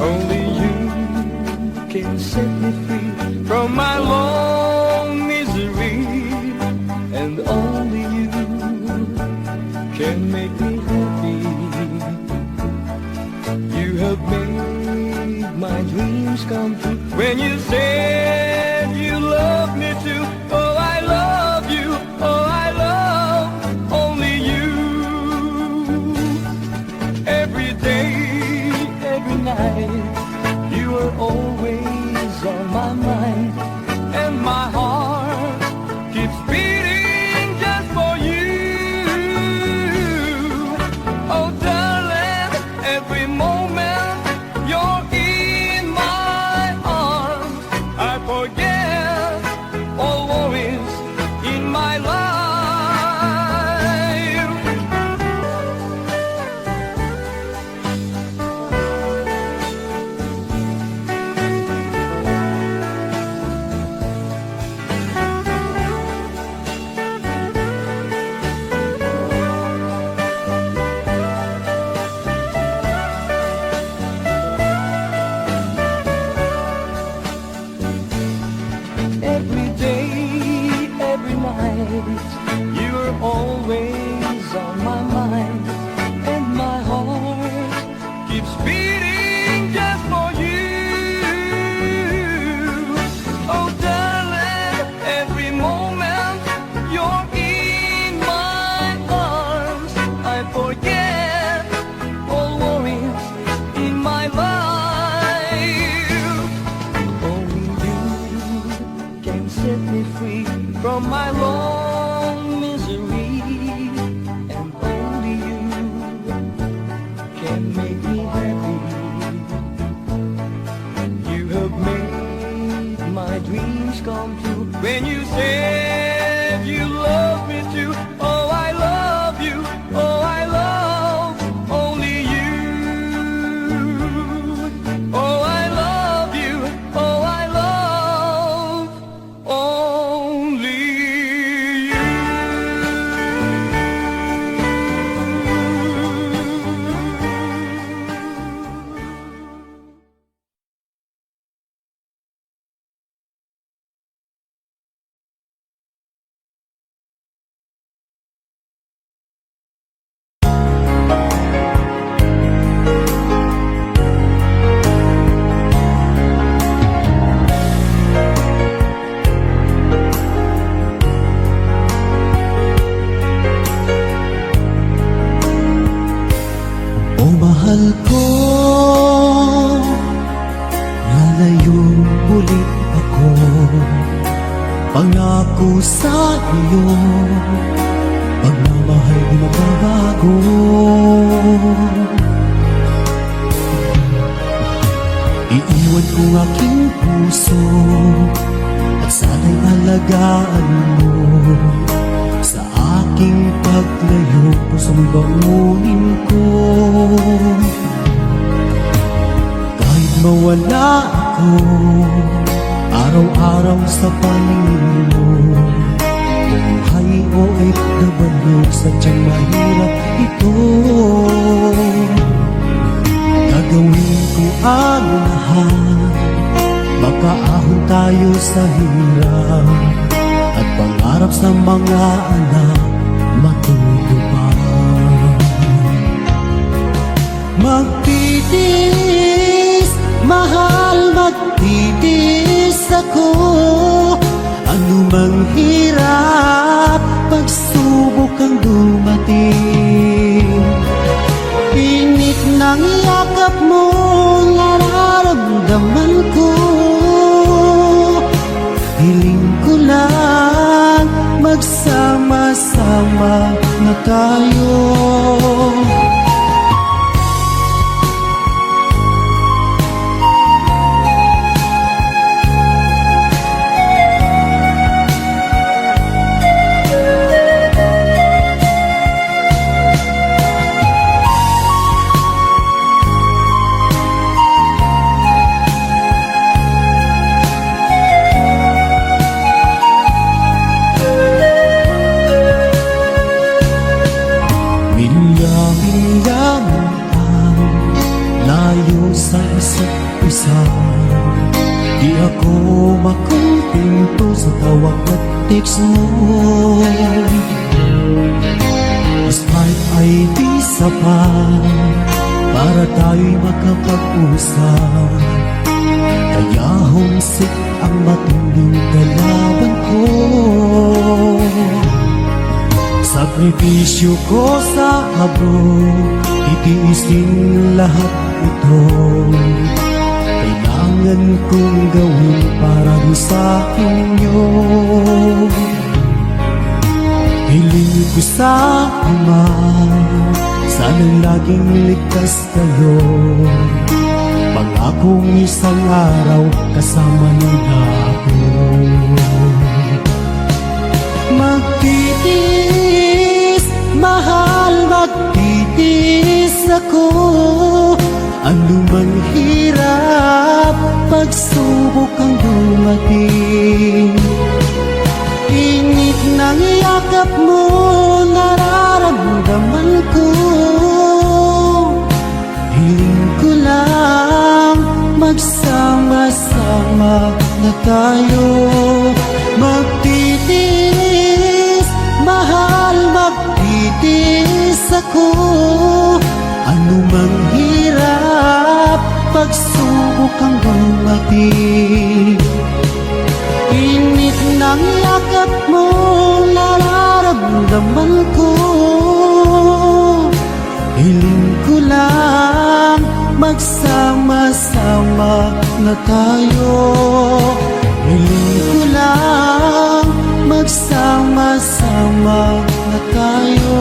Only you can set me free from my long misery, and only you can make me happy. You have made my dreams come true when you said you love me too. Oh, I love you. Oh, I love only you. Every day, every night, you are always on my mind, and my heart keeps beating just for you. Oh, darling, every moment you're in my arms, I forget all worries in my life. Every day, every night, you are always on my mind, and my heart keeps beating just for you. Oh, darling, every moment you're in my arms, I forget all worries in my life. Only you can set me free from my long misery, and only you can make me happy. You have made my dreams come true when you said you love me too. Oh, I love you. Oh, I love only you. Oh, I love you. Oh, I love only you. O mahal ko, lalayong ulit ako. Pangako sa iyo, pagmamahal di mababago. Iiwan ko aking puso at sana'y alagaan mo. Sa aking paglayo, pusong bangunin ko. Kahit mawala ako, araw-araw sa paningin mo. Buhay o OFW, sadyang mahirap ito. Gagawin ko ang lahat, makaahon tayo sa hirap, at pangarap sa mga anak matutupad. Magtitiis, mahal, magtitiis ako. Anumang hirap, pagsubok ang dumating. Init ng yakap mo, nararamdaman ko. Hiling ko lang, magsama-sama na tayo. sa isa't isa. Di ako makumpinto sa tawag at text mo. Despite ay di sapat para tayo'y makapag-usap. Kaya homesick ang matinding kalaban ko. Sakripisyo ko sa abroad, titiisin lahat ito. Kailangan kong gawin para rin sa inyo. Hiling ko sa Ama, sana'y laging ligtas kayo. Pangakong isang araw kasama niyo na ako. Magtitiis, mahal, magtitiis ako. Ano mang hirap, pagsubok ang dumating. Init ng yakap mo, nararamdaman ko. Hiling ko lang, magsama-sama na tayo. Magtitiis, mahal, magtitiis ako. Ano mang hirap, pagsubok ang dumating. Init ng yakap mo, nararamdaman ko. Hiling ko lang, magsama-sama na tayo. Hiling ko lang, magsama-sama na tayo.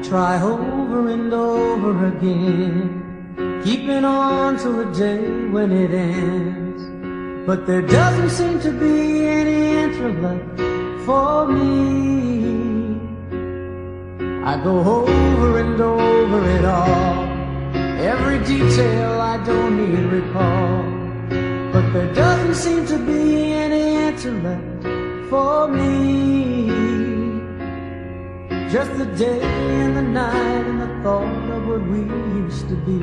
try over and over again, keeping on till the day when it ends. But there doesn't seem to be any answer left for me. I go over and over it all, every detail I don't need recall. But there doesn't seem to be any answer left for me. Just the day and the night and the thought of what we used to be.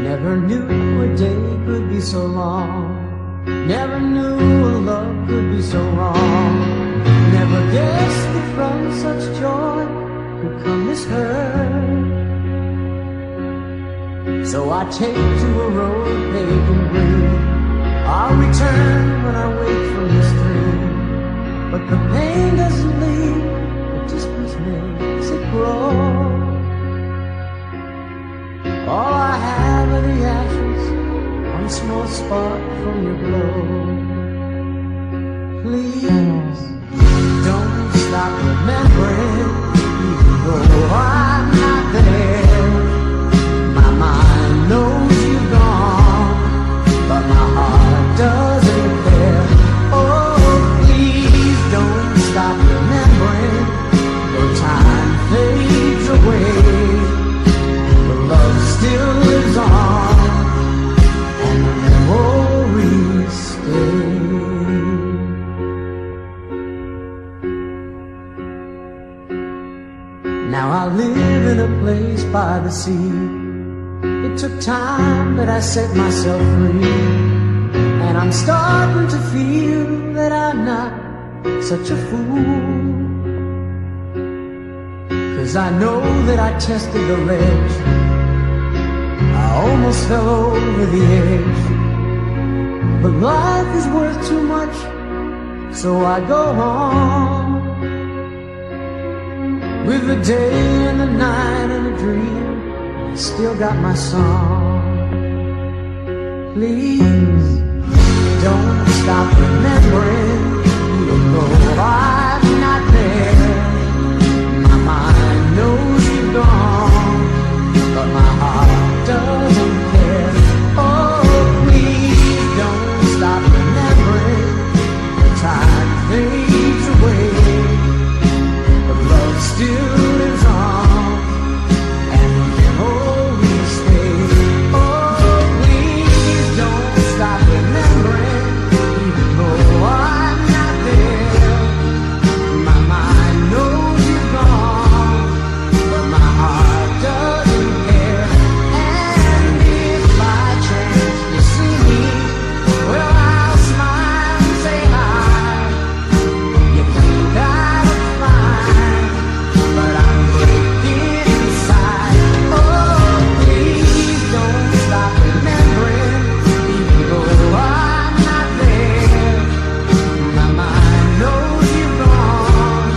Never knew a day could be so long, never knew a love could be so wrong. Never guessed that from such joy could come this hurt. So I take to a road paved in green, I'll return when I wake from this dream. But the pain doesn't leave, the distance makes it grow. All I have are the ashes, one small spark from your glow. Please don't stop remembering, even though I'm not there. My mind knows you've gone, but my heart doesn't care. Oh, please don't stop remembering, though time fades away. The love still lives on, and the memories stay. Now I live in a place by the sea. It took time, but I set myself free. And I'm starting to feel that I'm not such a fool. 'Cause I know that I tested the ledge, I almost fell over the edge. But life is worth too much, so I go on. With the day and the night and a dream, I still got my song. Please don't stop remembering, even though I'm not there. My mind knows you're gone, but my heart doesn't care. Oh, please don't stop remembering, the time fades away, but love still lives on, and the memories stay. Oh, please don't stop remembering, even though I'm not there. My mind knows you're gone, but my heart doesn't care. And if by chance you see me, well, I'll smile and say hi. You think I look fine, but I'm breaking inside. Oh, please don't stop remembering, even though I'm not there. My mind knows you're gone,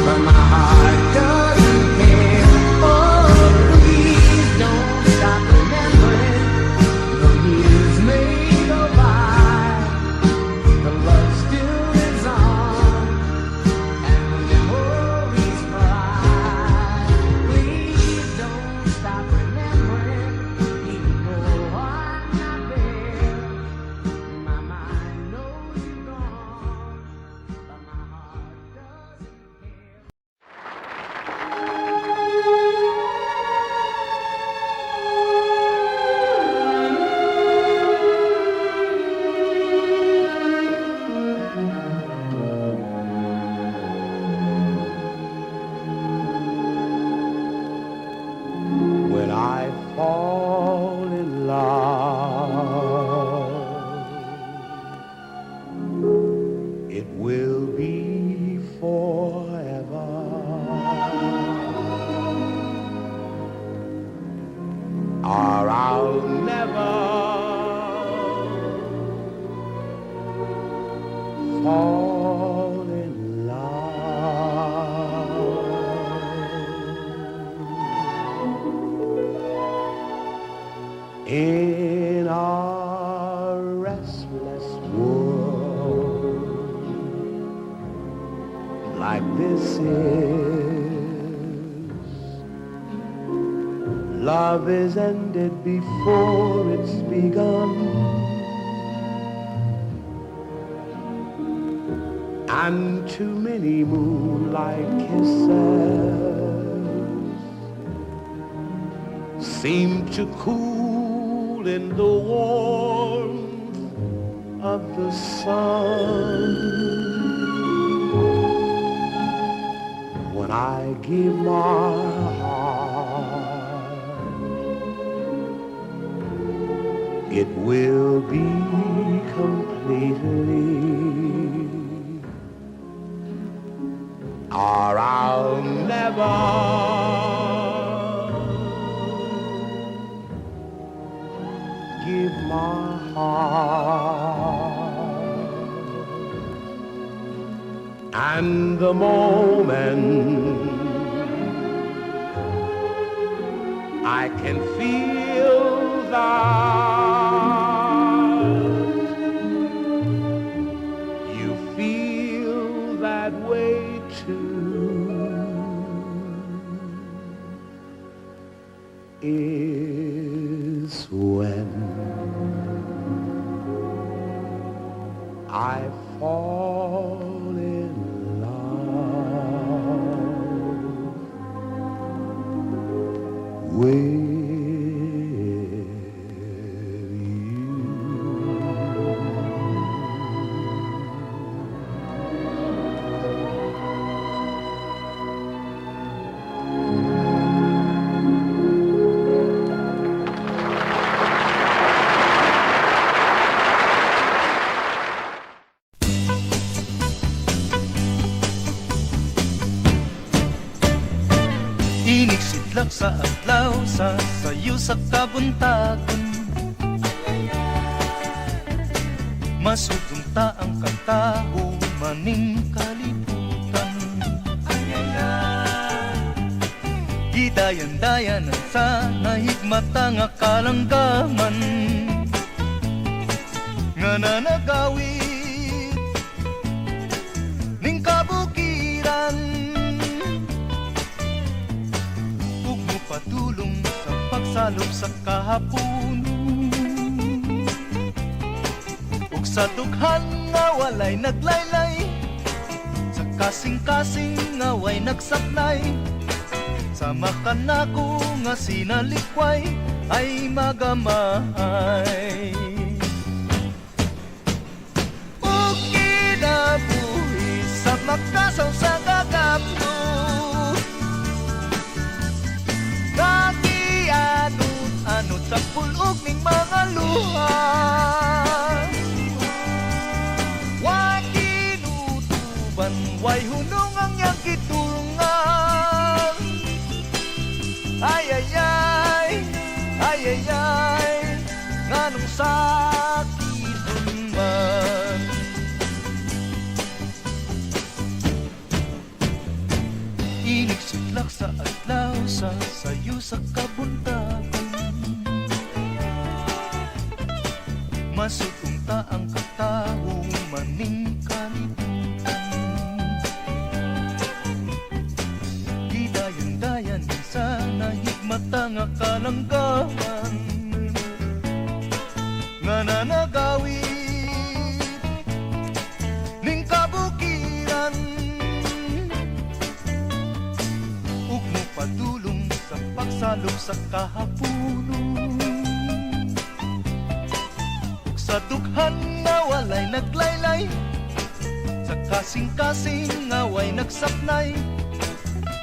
but my heart doesn't care. Oh, please don't stop remembering, though years may go by, the love still lives on, and the memories fly. Please don't stop remembering, even though I'm not there. My mind knows you're gone, but my heart doesn't care. When I fall in love, it will be forever. Or I'll never fall in love. In our restless world, like this is Love is ended before it's begun, and too many moonlight kisses seem to cool in the warmth of the sun. When I give my heart, it will be completely, or I'll never give my heart. And the moment I can feel that you feel that way too is when I fall in love with you. Iniksidlak sa adlaw sa sayo sa kabuntagon, masudunta ang kataho maning kalibutan. Gidayan-dayanan sa nahigmata nga kalanggaman, nga nanagawid ning kabukiran. Patulong sa pagsalop sa kahaponon, ug sa dughan nga walay naglaylay, sa kasing-kasing nga way nagsaknay, sa makanako nga sinalikway ay magamay. Ug kinabuhi sa makasaw sa gagapno, anot sa pulog ning mga luha, wa kinutuban, way hunong ang iyang kitulungan. Ay ay ay, ay ay ay, nganong sakiton man. Iniksidlak sa adlaw sa sayo sa kabuntagon, masudunta ang kataho maning kalibutan. Gidayan-dayan sa nahigmata nga kalanggaman, nga nanagawid ning kabukiran. Ug mopadulong sa pagsalop sa kahaponon, sa dughan nga walay naglaylay, sa kasing-kasing nga way nagsaknay,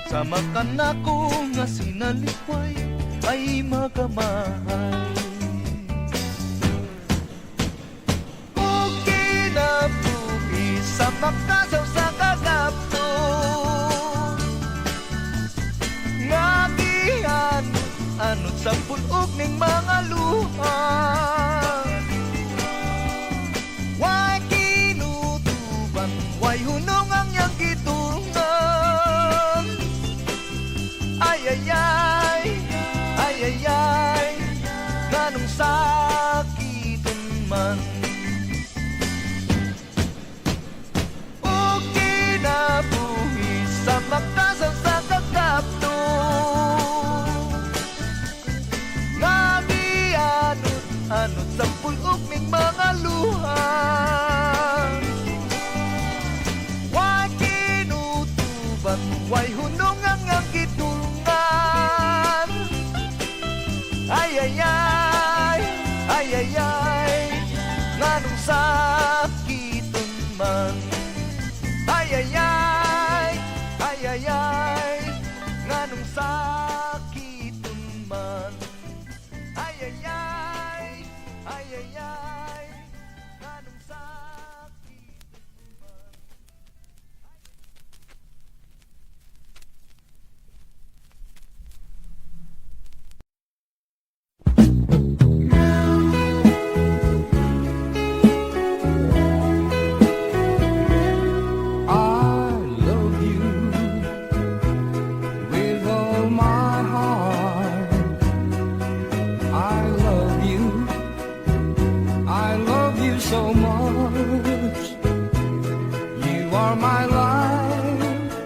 sa makanako nga sinalikway ay magamay. Ug kinabuhi sa makasaw sa kagapno, nga gianot sa pulog ning mga luha, way hunong ang iyang kitulungan. Ay ay ay, ay ay ay, nganong sakiton man. O kinabuhi sa makasaw sa kakapno, Ano sa pulog ng mga luha. Way kinutuban, way hunungan ang gitulungan. Ay ay ay, ay ay ay, nganong sakiton man. Ay ay ay, ay ay ay, nganong sakiton man. Ay ay ay, ay ay ay, nganong sakiton man. I love you with all my heart. I love you. I love you so much. You are my life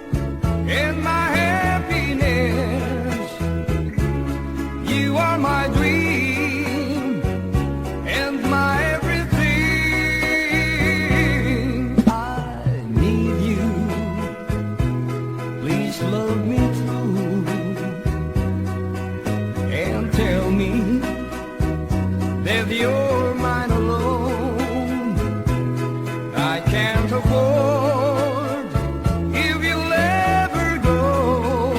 and my happiness. You are my dream and my everything. I need you. Please love me true and tell me that you're mine alone. I can't afford if you'll ever go,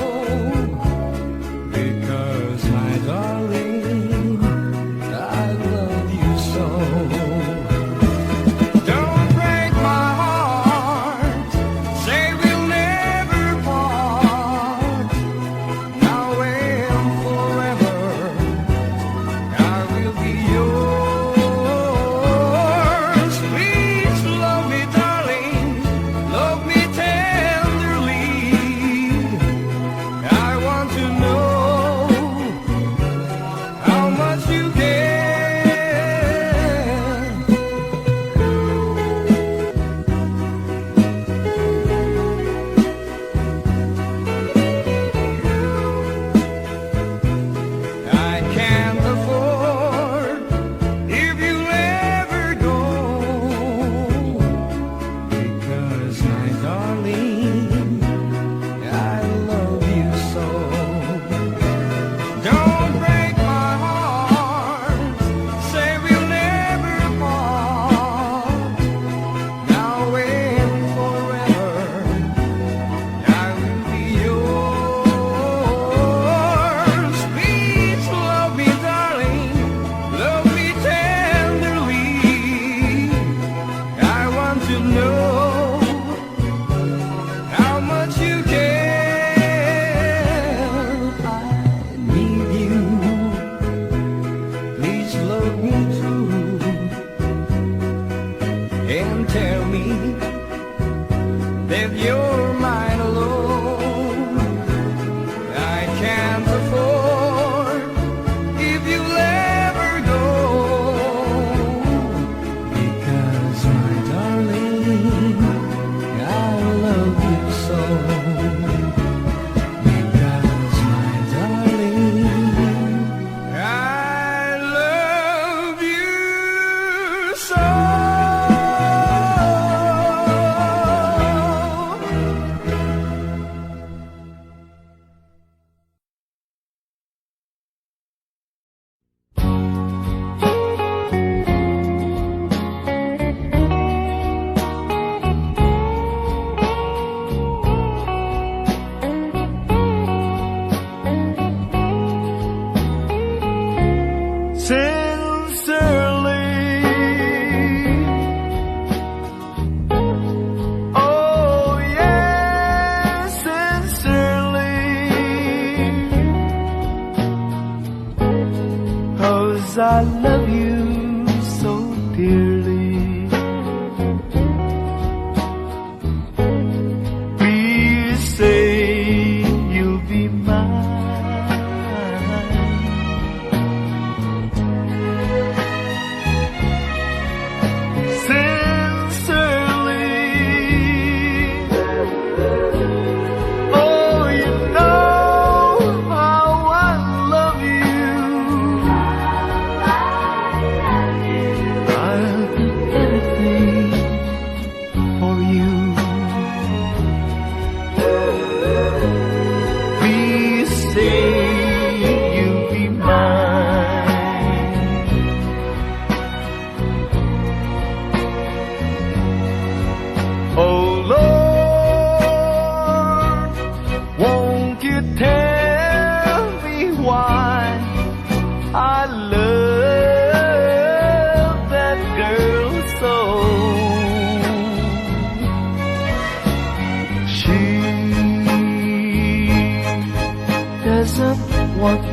because my darling, I love you so. Don't break my heart, say we'll never part. Now and forever, I will be yours. Please love me, darling, love me tenderly. I want to know how much you care. I can't afford if you'll ever go, because my darling, I love you so. Don't break my heart, say we'll never part. Now and forever, I will be yours. Please love me, darling, love me tenderly. I want to know how much you care. I need you. Please love me true and tell me that you're mine alone. I can't afford if you'll ever go, because my darling, I love you so. Because my darling, I love you so. I love you so dearly. Please say you'll be mine. Sincerely. Oh, you know how I love you.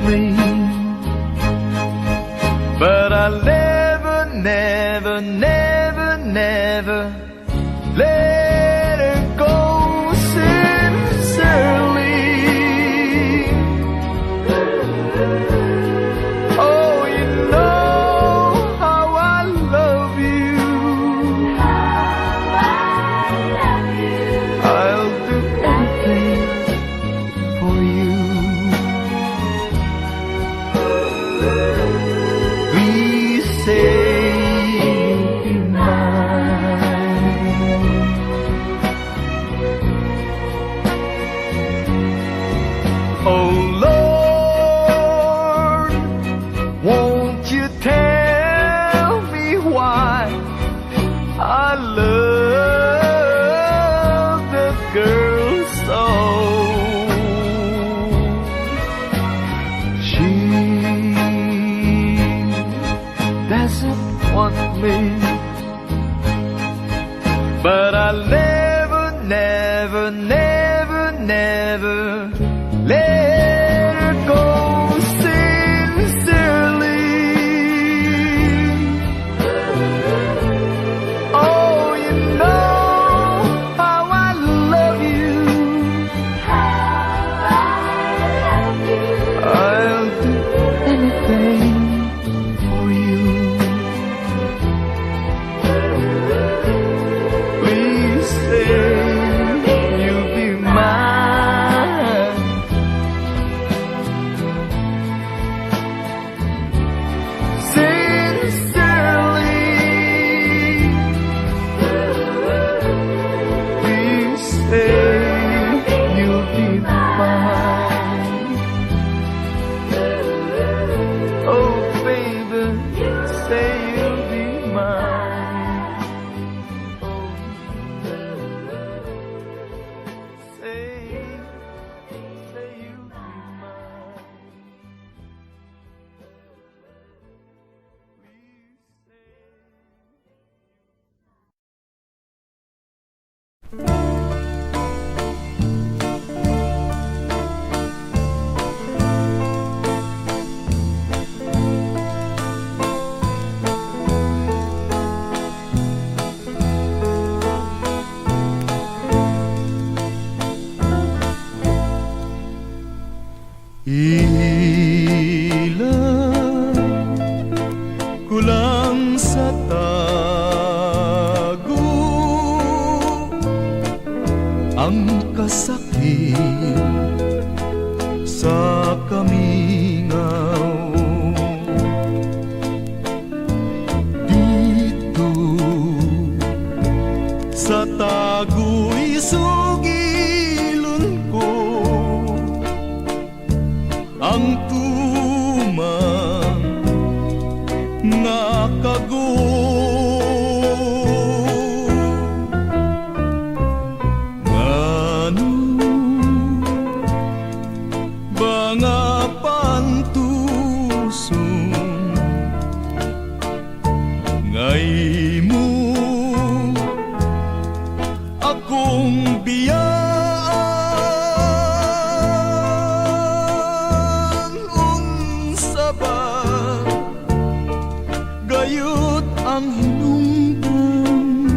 me. But I'll never, never, never, never let her go sincerely. Oh, you know how I love you. I'll do anything for you. Please say you'll be mine. Oh Lord, won't you tell me why I love the girl so? She doesn't want me, but I'll never, never, never, never let her go sincerely. Oh, you know how I love you. I'll do anything for you. Please say you'll be mine. Sincerely, please say you'll be mine. Oh baby, say you'll be mine. Oh, say you'll be mine. Ilan kulang sa tago ang kasakit sa kamingaw. Dito sa tago'y sugilon ko ang tumang nga kago. Ngano ba nga pantuson ngay mo akong biyaan? Unsa ba gayud ang hinungdan,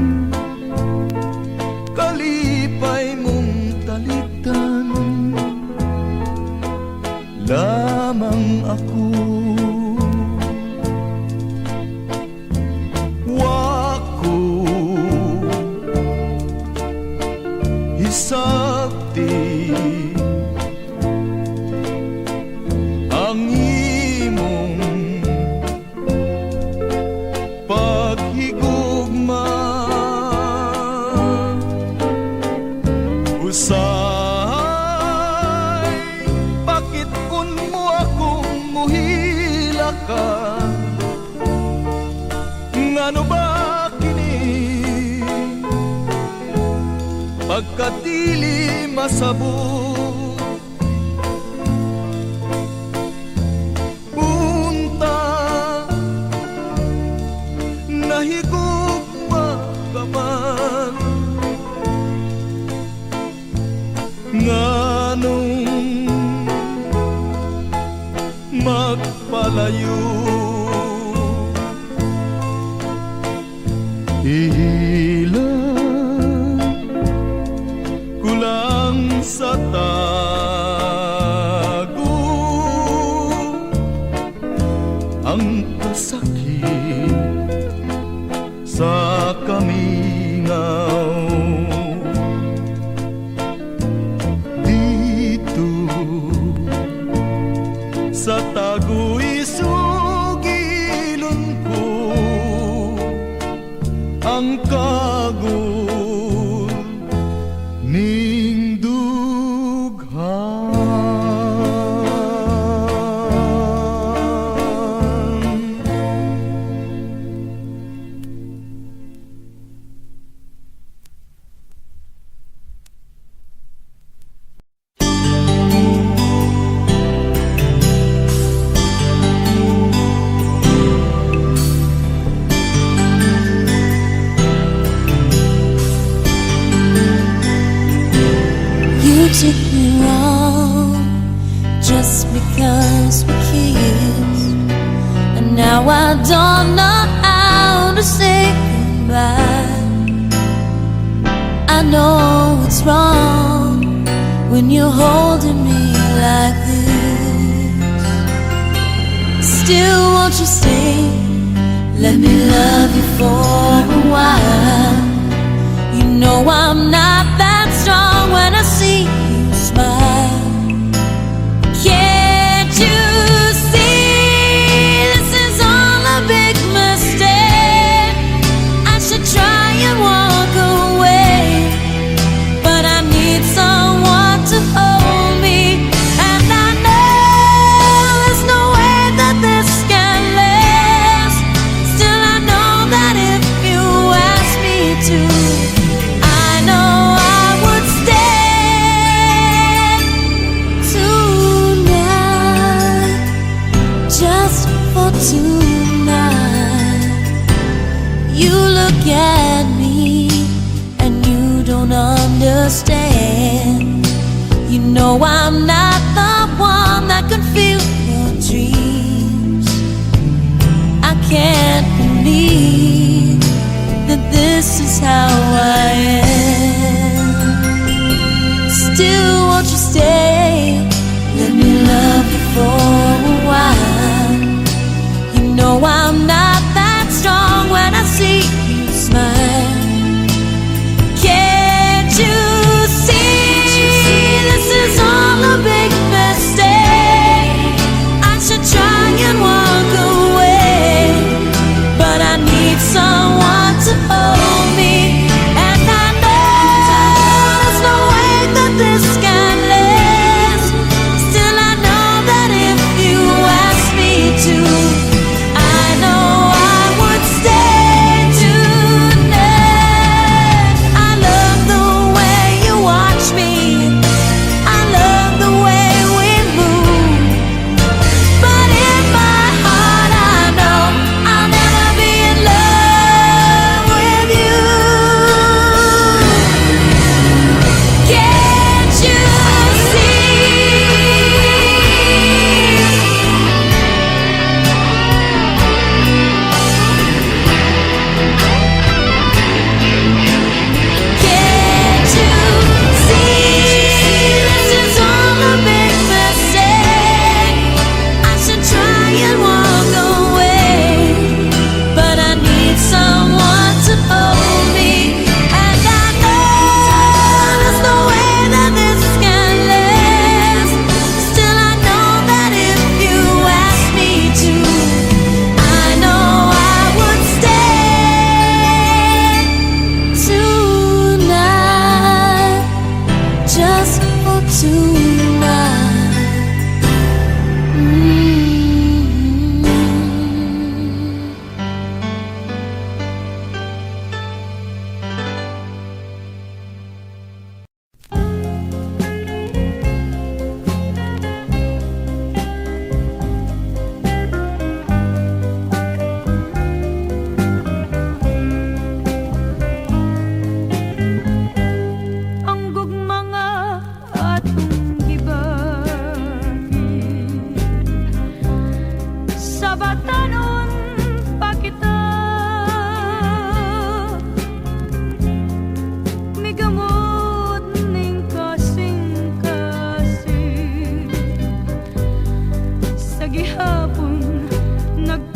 kalipay mong talitan lamang ako. Wako hisabti ang imong paghigugma. Usahay bakit kun mo akong muhila ka? Ngano ba kini pagkatili masabot? Punta nahigugma ka man, nganong Ilan kulang sa tago ang kasakit sa kamingaw. Dito sa tagu'y sugilon ko ang kagul ning dughan. You took me wrong just because we kissed, and now I don't know how to say goodbye. I know it's wrong when you're holding me like this. Still, won't you stay? Let me love you for a while. You know I'm not that strong when I see you smile. Can't you see this is all a big mistake? I should try and walk away, but I need someone to hold me, and I know there's no way that this can last. Still, I know that if you ask me to, I know I would stay tonight, just for tonight. You look at me and you don't understand. You know I'm not the one that can feel your dreams. I can't believe that this is how I am. Still, won't you stay? Let me love you for a while. You know I'm not that strong when I see you smile. Can't you see this is all a big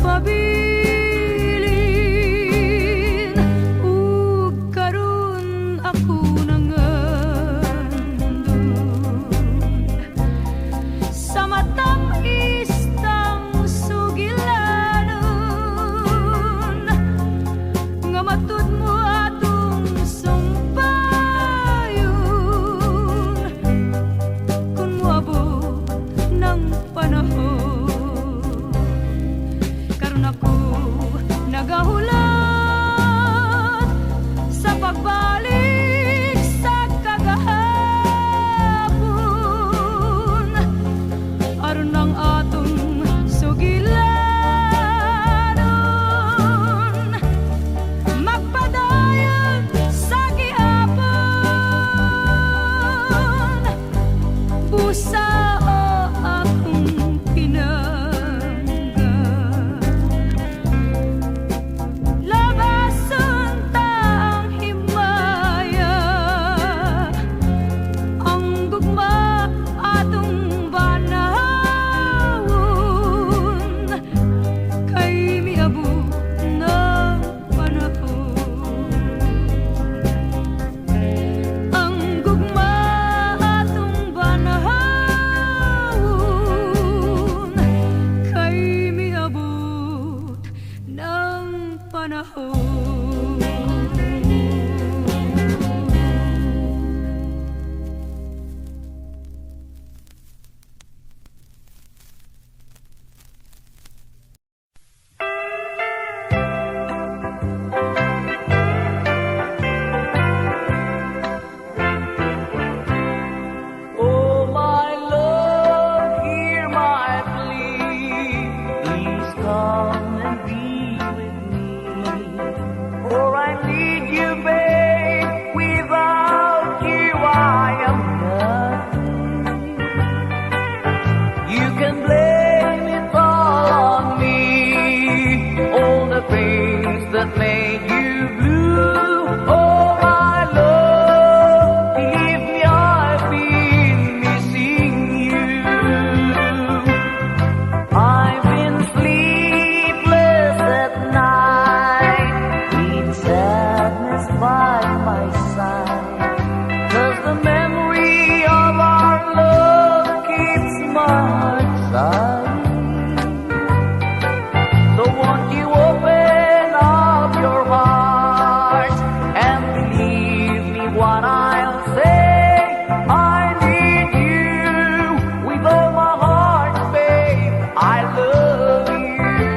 mabilin ug karon ako nangandun sa matang istang sugilanon nga matud mo atong sumpayon kung moabot ng panahon karon ako nagahulat sa pagbalik sa kagahapon aron ang atong sugilanon magpadayon sa gihapon busa akong pinangga labason ta ang himaya ang gugma atong banawon kay miabot ng panahon ang gugma atong banahon kay miabot ng panahon. Oh, my love, hear my plea. Please come and be with me. For I need you, babe. Without you, I am nothing. You can blame it all on me. All the things that made you blue. Oh, my love, believe me, I've been missing you. I've been sleepless at night, with sadness by my side. 'Cause the memory of our love keeps my heart sighing. So won't you open up your heart and believe me what I'll say? I need you with all my heart, babe. I love you.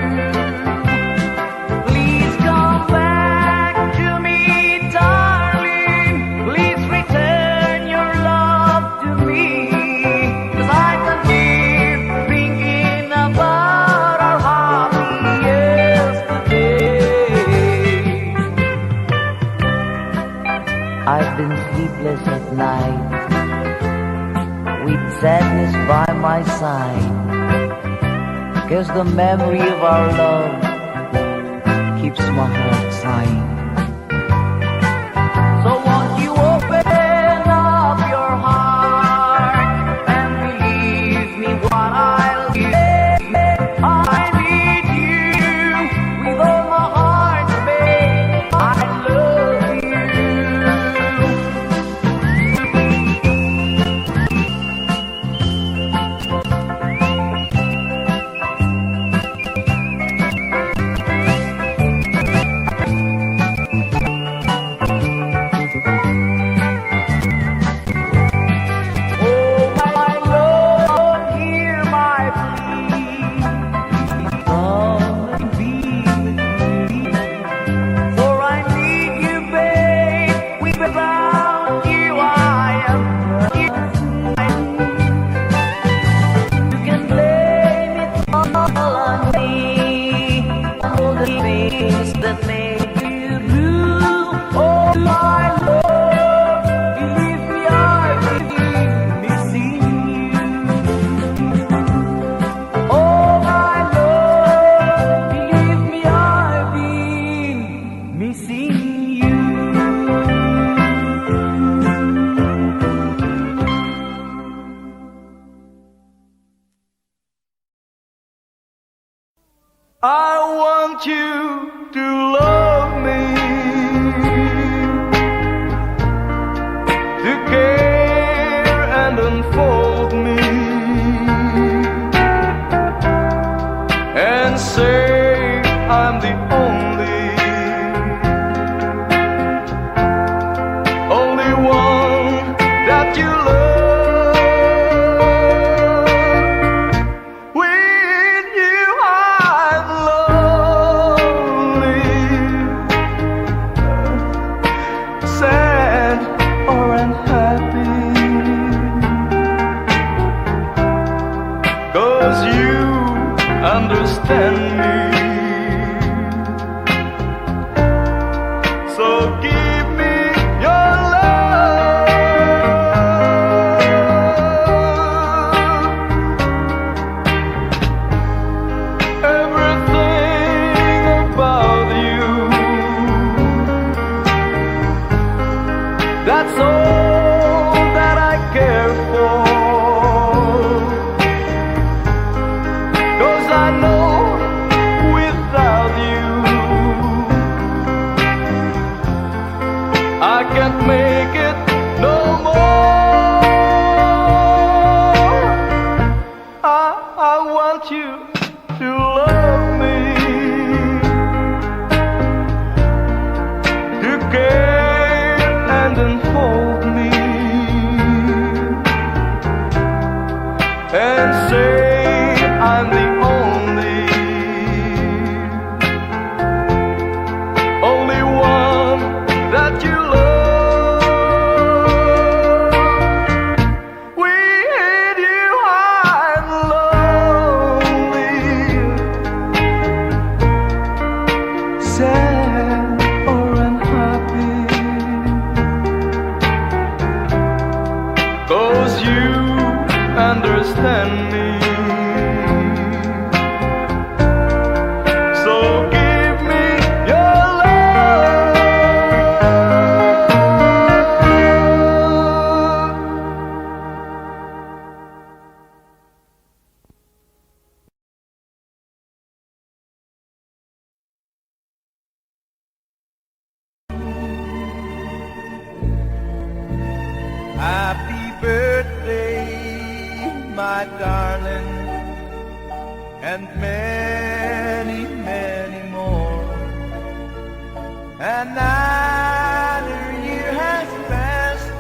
Please come back to me, darling. Please return your love to me. 'Cause I can keep thinking about our happy yesterday. I've been sleepless at night, with sadness by my side. 'Cause the memory of our love keeps my heart sighing. So won't you open up your heart and believe me what I'll say? I need you with all my heart, babe. I love you. I want you to love me, to care and unfold me, and say I'm the only one that you love. With you I'm lonely, sad or unhappy, 'cause you understand me. So give me your love. Everything about you, that's all that I care for. 'Cause I know without you I can't make it no more. I want you to love me, to care and unfold me, and say I'm the only one that you love. With you I'm lonely, sad or unhappy, 'cause you understand me. So give me your love. Happy birthday, my darling, and many, many more. Another year has passed,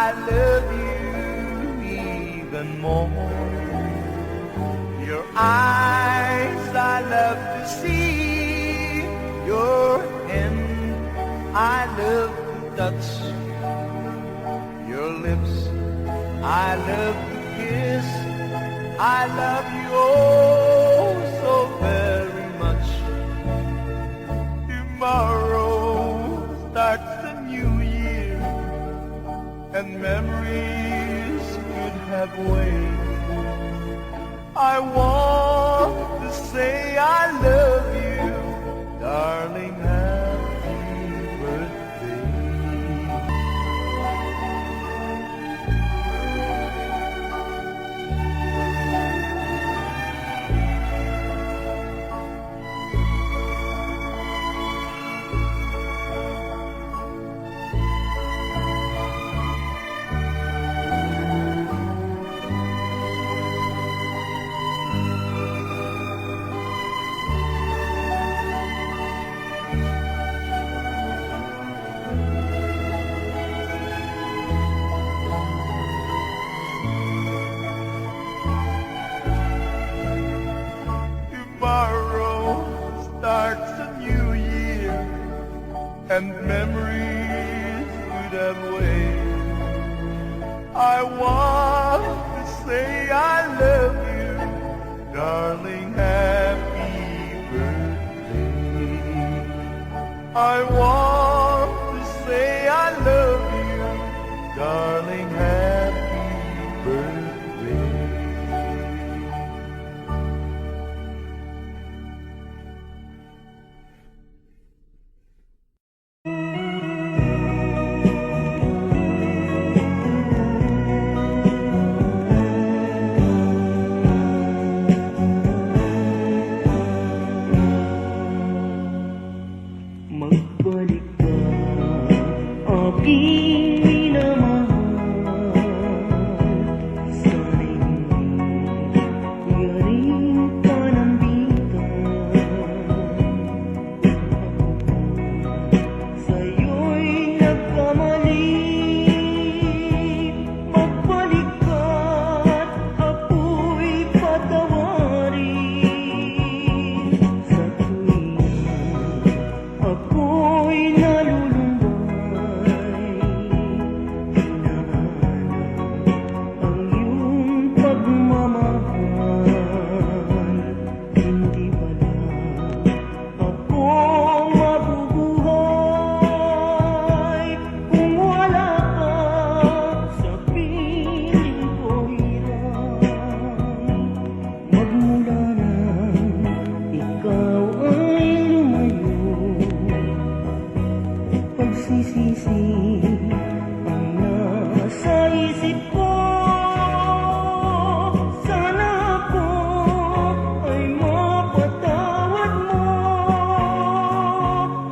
I love you even more. Your eyes I love to see, your hand I love to touch, your lips I love to kiss. I love you oh so very much. Tomorrow starts the new year, and memories could have waited. I want to say I love you, darling, happy birthday. And memories could have waited. I want to say I love you, darling, happy birthday. I want to say I love you, darling, happy birthday. pala ako mabubuhay kung wala ka sa piling ko hirang. Magmula nang ikaw ay lumayo, pagsisisi ang nasa isip ko. Sana ako ay mapatawad mo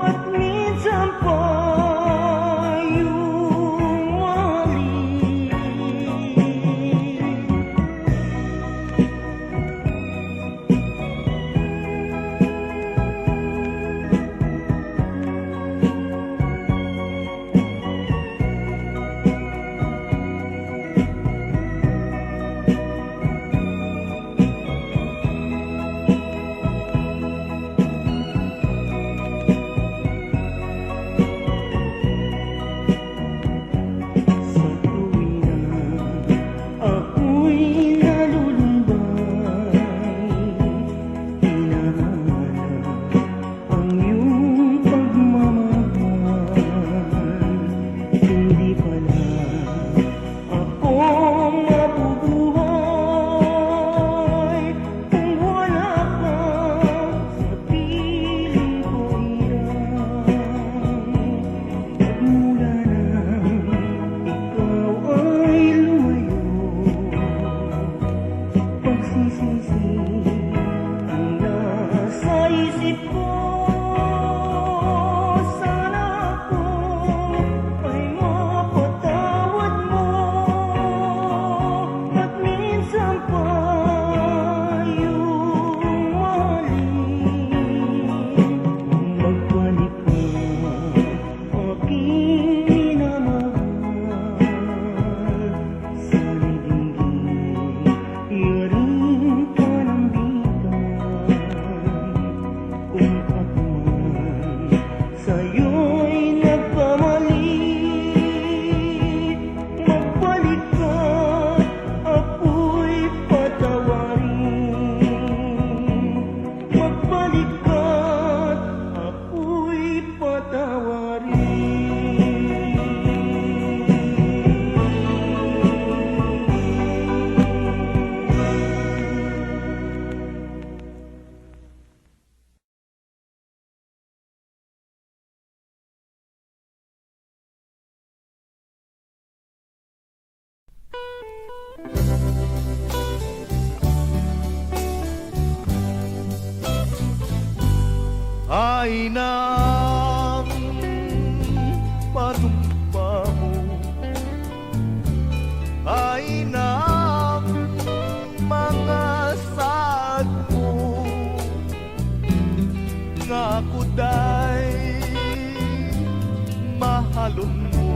at minsan pa yung mali. Sa tuwing na ako'y nalulumbay, hinahanap ang iyong pagmamahal. Hindi pala ako mabubuhay kung wala ka sa piling ko hirang. Magmula nang ikaw ay lumayo, pagsisisi ang nasa isip ko. Sana ako ay mapatawad mo at minsan pa yung mali. Magbalik ka, aking minamahal. Sana'y dinggin, iyarin ka ng bigay. Kung ako man sa'yo'y nagkamali, magbalik ka, ako'y patawarin. Magbalik ka, ako'y patawarin. Ay nang panumpa mo, ay nang mga saad mo, nga ako day mahalon mo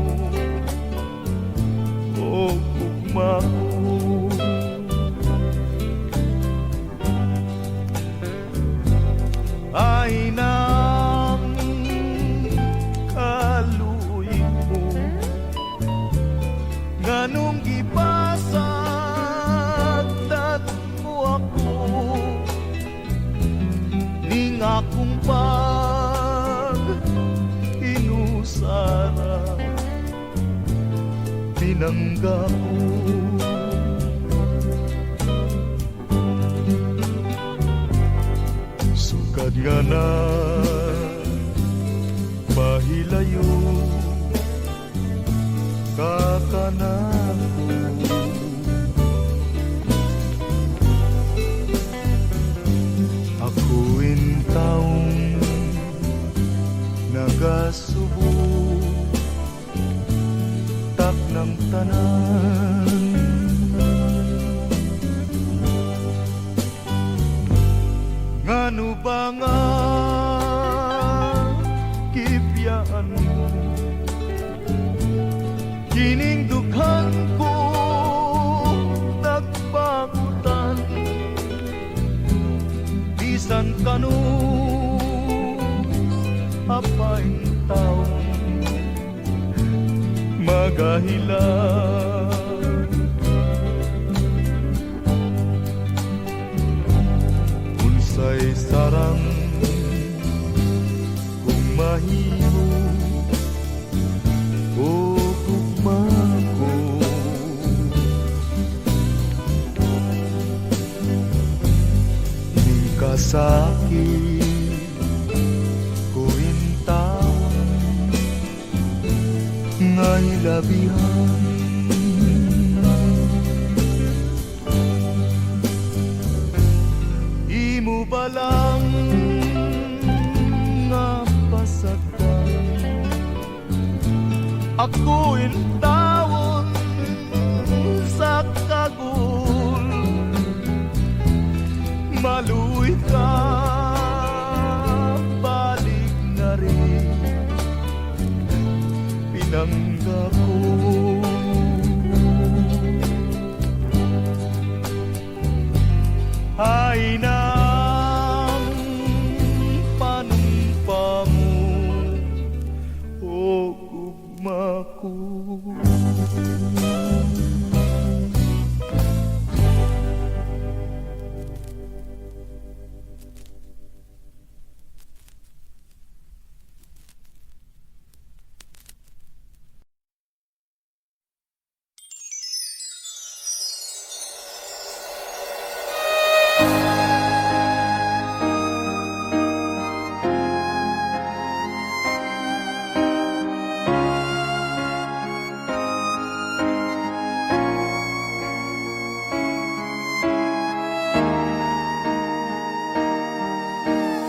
o ugma ko. Ay nang kaluy mo, nganong gipasagdat mo ako, ning akong pag-inusara, pinangga ko. Sugad nga na mahilayo kakanako, ako'y taong nagasubo tak ng tanan. Ngano ba nga kipyaan mo, kining dughan ko nagpagutan, bisan kanu apaing taong magahilan. say sarang kung mahimo o gugma ko. Di ka sakit ko intawan ngay labihan. Imo ba lang nga pasagdan ako intawon sa kagul. Maluwi ka, balik na rin pinangga ko. Ay nang panumpa mo o gugma ko.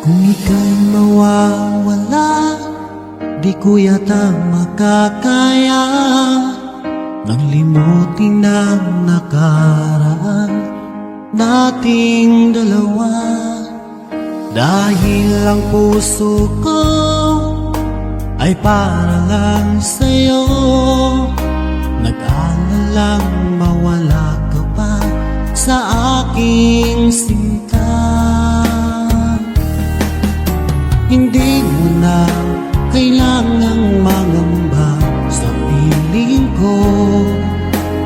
Kung ika'y mawawala, di ko yata makakaya nang limutin ang nakaraan nating dalawa. Dahil ang puso ko ay para lang sa'yo, nag-aalalang mawala ka pa sa aking sinta. Hindi mo na kailangang mangamba sa piling ko,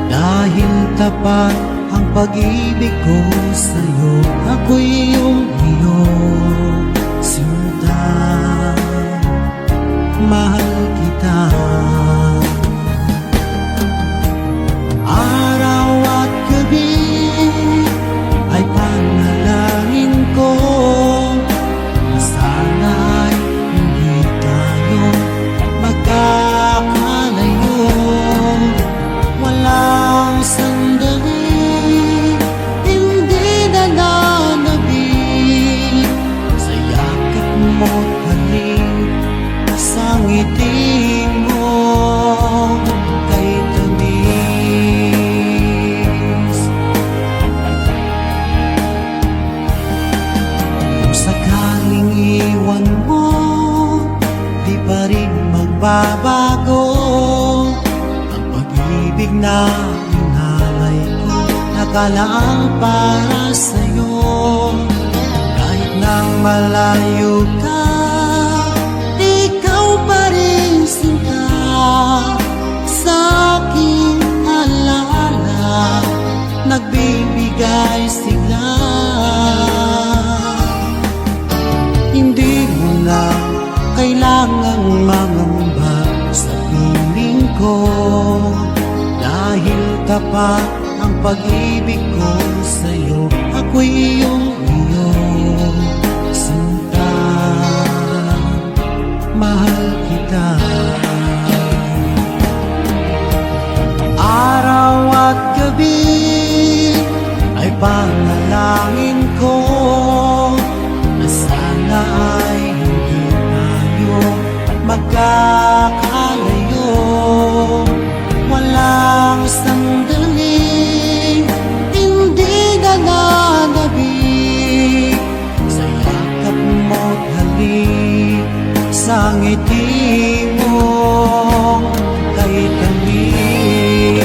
dahil tapat ang pag-ibig ko sa'yo. Ako'y iyong sinta, mahal kita. Araw at gabi ay panalangin ko, sana'y hindi tayo magkakalayo. Walang sandali, hindi nananabik sa yakap mo't halik, sa ngiti mo kay tamis. Kung sakaling iwan mo, di pa rin magbabago ang pag-ibig na inalay ko, nakalaang para sa'yo. Kahit nang malayo ka, ikaw pa rin sinta sa aking alaala, nagbibigay sigla. Hindi mo na kailangang mangamba sa piling ko, dahil tapat ang pag-ibig ko sa'yo. Ako'y iyong sinta, mahal kita. Araw at gabi ay panalangin ko na sana ay hindi tayo magkakalayo. Walang sandali, hindi nananabik sa yakap mo't halik, sa ngiti mo kay tamis.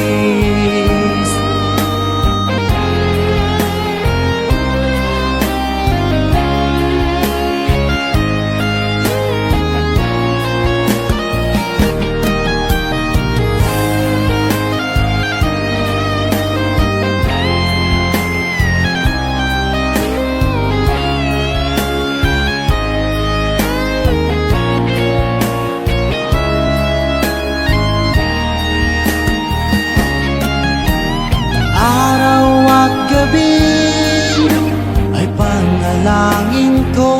Panalangin ko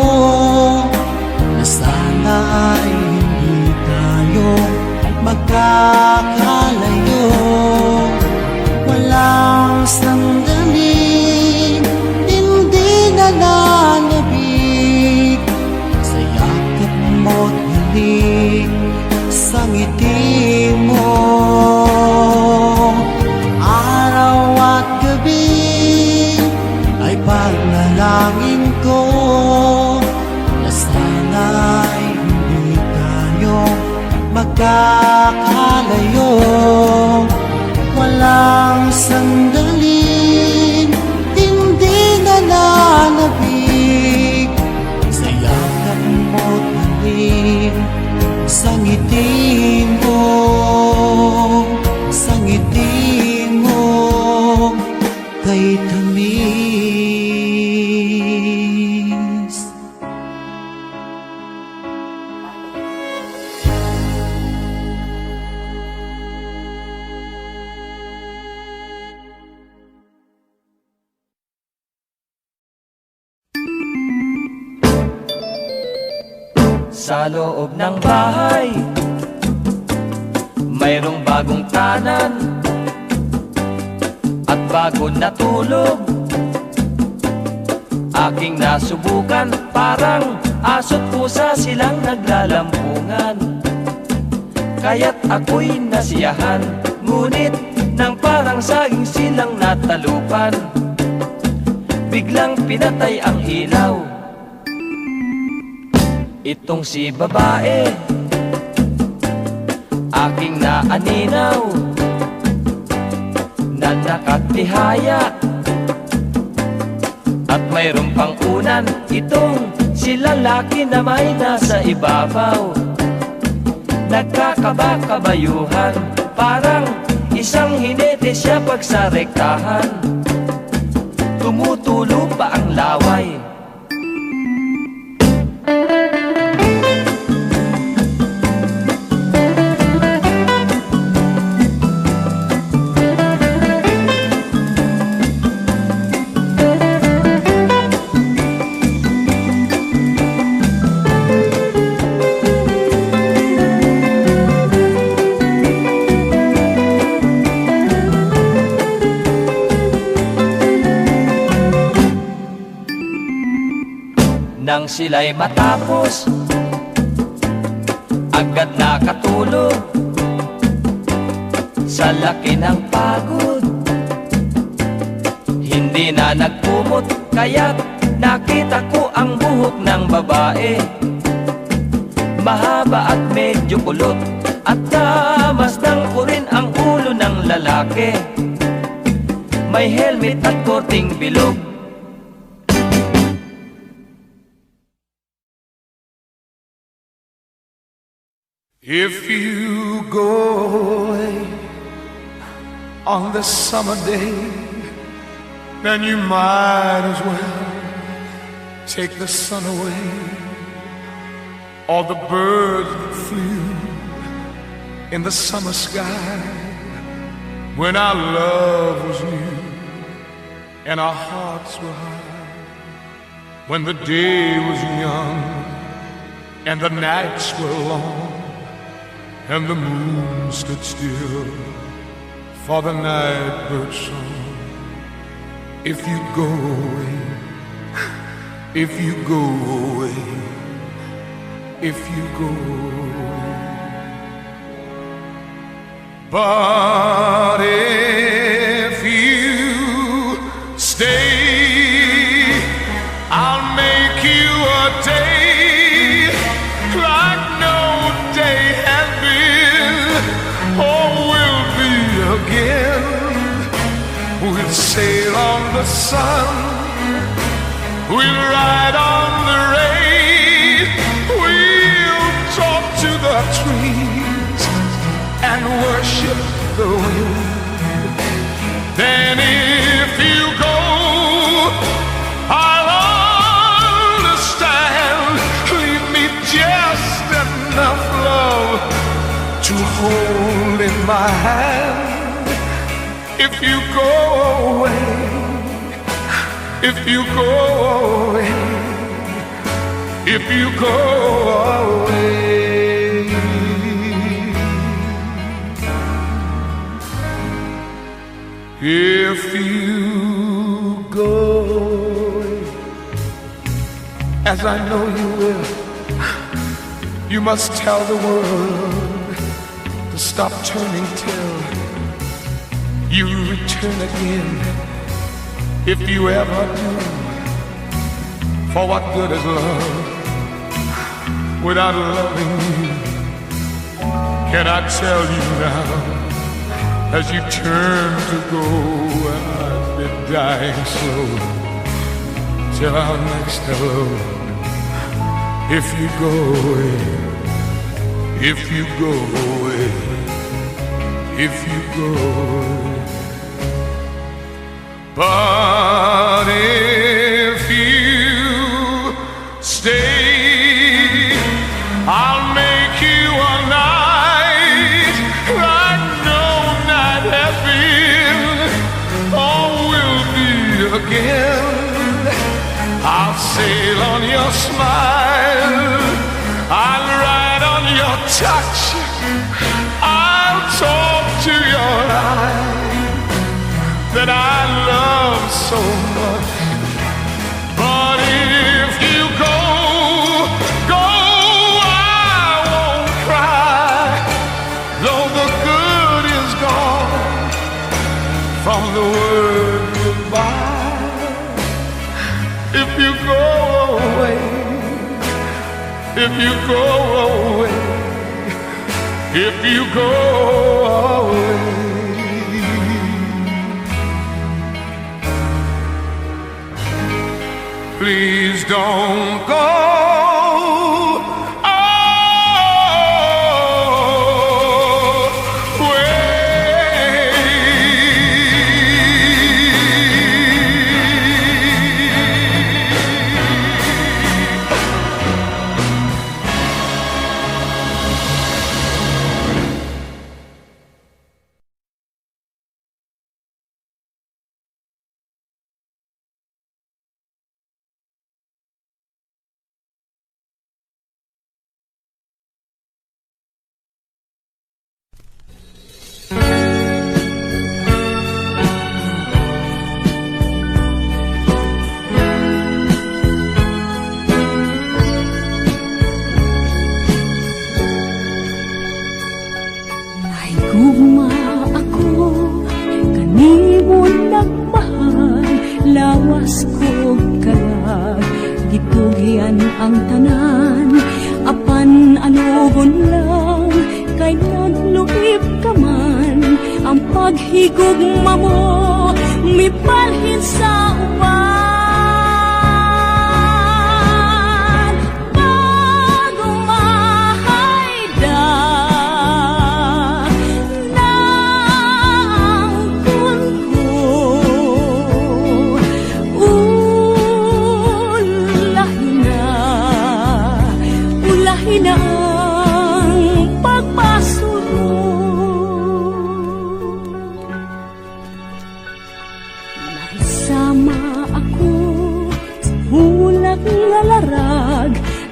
na sana ay hindi tayo magkakalayo. Walang sandaling hindi nananabik sa yakap mo't halik sa ngiti mo. Araw at gabi ay panalangin ko na sana ay hindi tayo magkakalayo. Walang sandaling hindi nananabik sa yakap mo't halik sa ngiti mo, sa ngiti mo kay tamis. Sa loob ng bahay, mayroong bagong tanan at bago natulog. Aking nasubukan, parang aso't pusa silang naglalampungan. Kaya't ako'y nasiyahan, ngunit nang parang saging silang natalupan, biglang pinatay ang ilaw. Itong si babae, aking naaninaw, na nakatihaya. At mayroong pang unan, itong si lalaki na may nasa ibabaw. Nagkakaba-kabayuhan, parang isang hinete siya pag sa rektahan. Tumutulo pa ang laway. Nang sila'y matapos, agad nakatulog sa laki ng pagod. Hindi na nagkumot, kaya't nakita ko ang buhok ng babae. Mahaba at medyo kulot, at namasdan ko rin ang ulo ng lalaki. May helmet at korting bilog. If you go away on the summer day, then you might as well take the sun away. All the birds that flew in the summer sky when our love was new and our hearts were high, when the day was young and the nights were long and the moon stood still for the night bird song. If you go away, if you go away, if you go away. But if you stay, I'll make you a day like no day has been or will be again. We'll sail on the sun, we'll ride on the rain, we'll talk to the trees and worship the wind. Then if you go, I'll understand. Leave me just enough love to hold in my hand. If you go away, if you go away, if you go away. If you go away, as I know you will, you must tell the world to stop turning till you return again. If you ever do, for what good is love without loving you? Can I tell you now, as you turn to go, I've been dying slow till our next hello. If you go away, if you go away, if you go away. But if you stay, I'll make you a night like no night has been or will be again. I'll sail on your smile, I'll ride on your touch, I'll talk to your eyes that I love so much. But if you go, I won't cry, though the good is gone from the word goodbye. If you go away, if you go away, if you go away. Please don't go Gugma ako, kanimon nagmahal, lawas ko kalag, gitugian ang tanan, apan anugon lang, kay nagluib ka man, ang paghigugma mo, mipalhin sa uwan.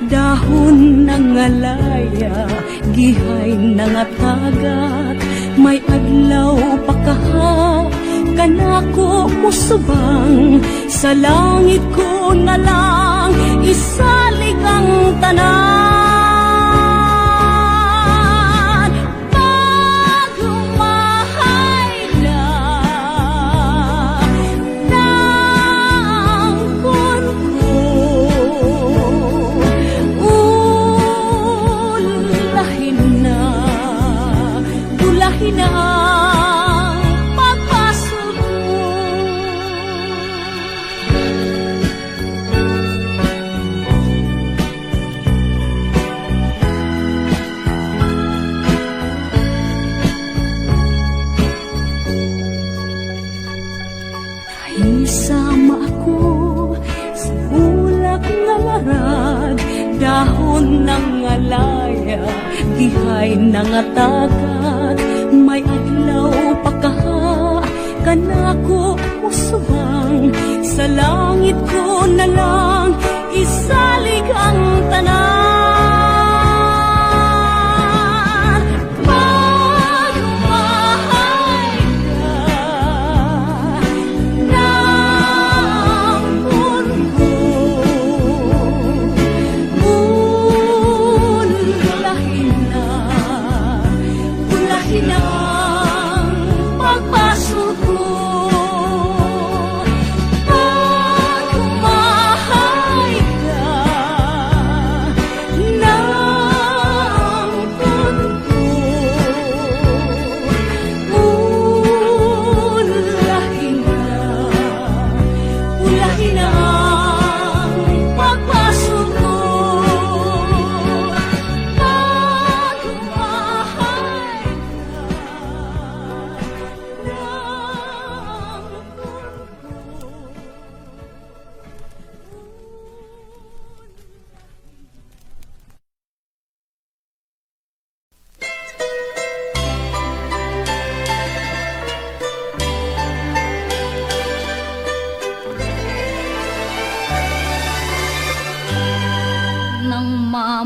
Dahon ng alaya, gihay ng atagak, may adlaw pa kaha, kanako musubang, sa langit ko na lang, isalig ang tanan. Isama ako sa ulak na larag, dahon ng alaya, gihay ng atagak, may adlaw pa kaha, kanako musubang, sa langit ko na lang, isalig ang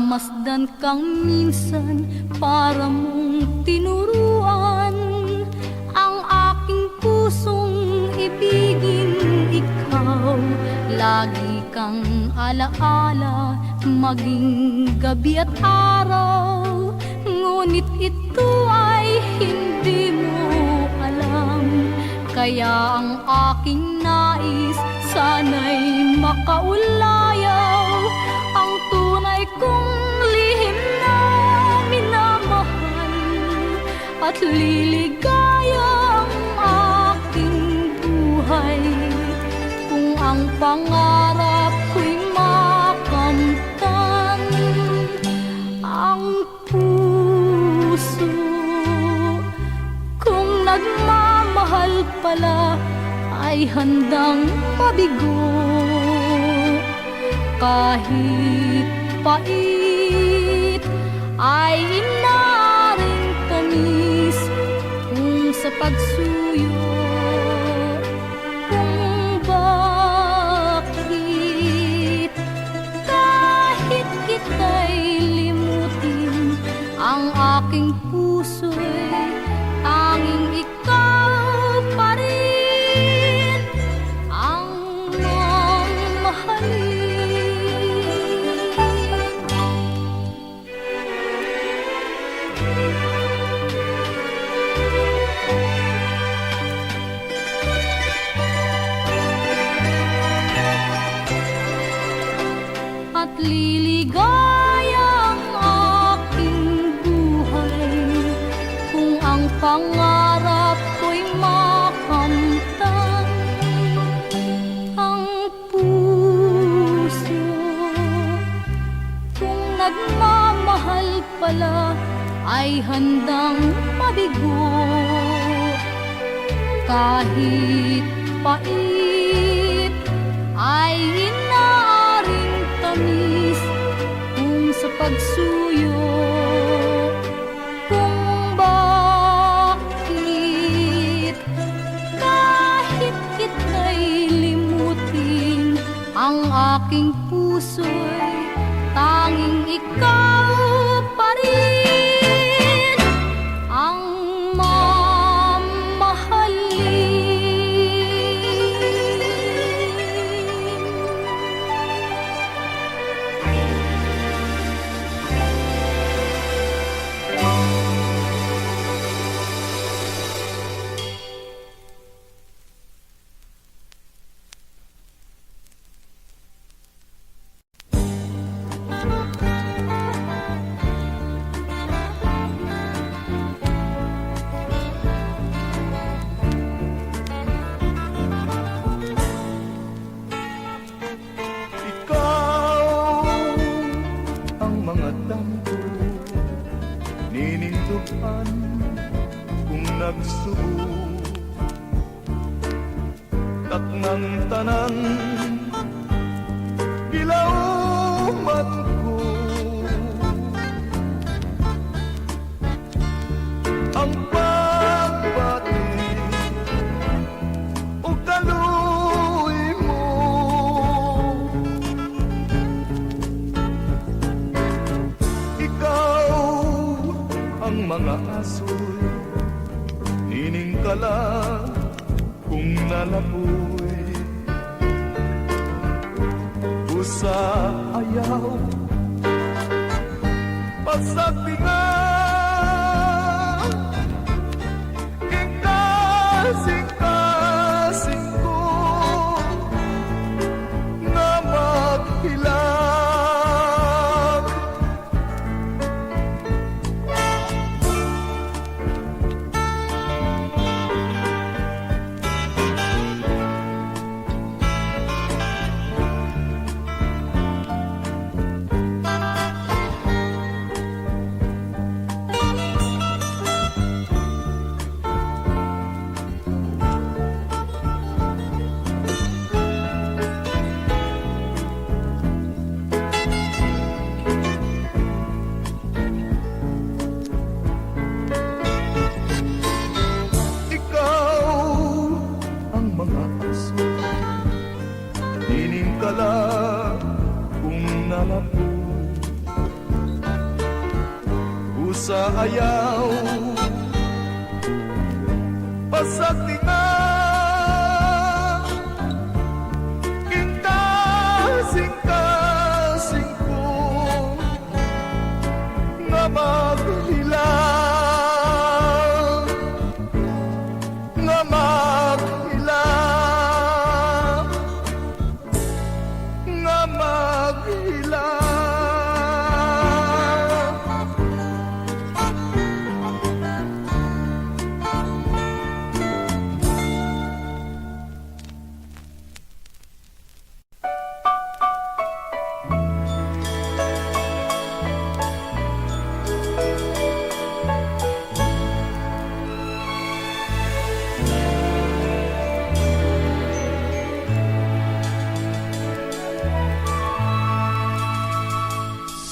Namasdan kang minsan para mong tinuruan ang aking pusong ibigin ikaw. Lagi kang alaala maging gabi at araw, ngunit ito ay hindi mo alam. Kaya ang aking nais sana'y makaulayaw ang tunay kong lihim na minamahal, at liligaya ang aking buhay kung ang pangarap ko'y makamtan. Ang puso kung nagmamahal pala ay handang mabigo, kahit pait ay inaring tamis kung sa pagsuyo. Kung bakit kahit kita'y limutin, ang aking puso'y tanging ikaw pa rin ang mamahalin. At liligaya ang aking buhay kung ang pangarap ko'y makamtan. Ang puso kung nagmamahal pala ay handang mabigo, kahit pait ay inaaring tamis kung sa pagsuyo. Kung bakit kahit kita'y limutin, ang aking puso'y tanging ikaw pa rin ang Ikaw ang mga dampo ninindugan kung nagsubo, taknang tanan gilauman ko. Ang pagbati o kaluy mo, ikaw ang mga asoy nining kala kung nalapoy. Usa ayaw pasagpingan, ikasing-kasing ko na maghilang. sa ayaw pasakti nga kasing-kasing ko nga maghilang nga maghilang nga maghilang.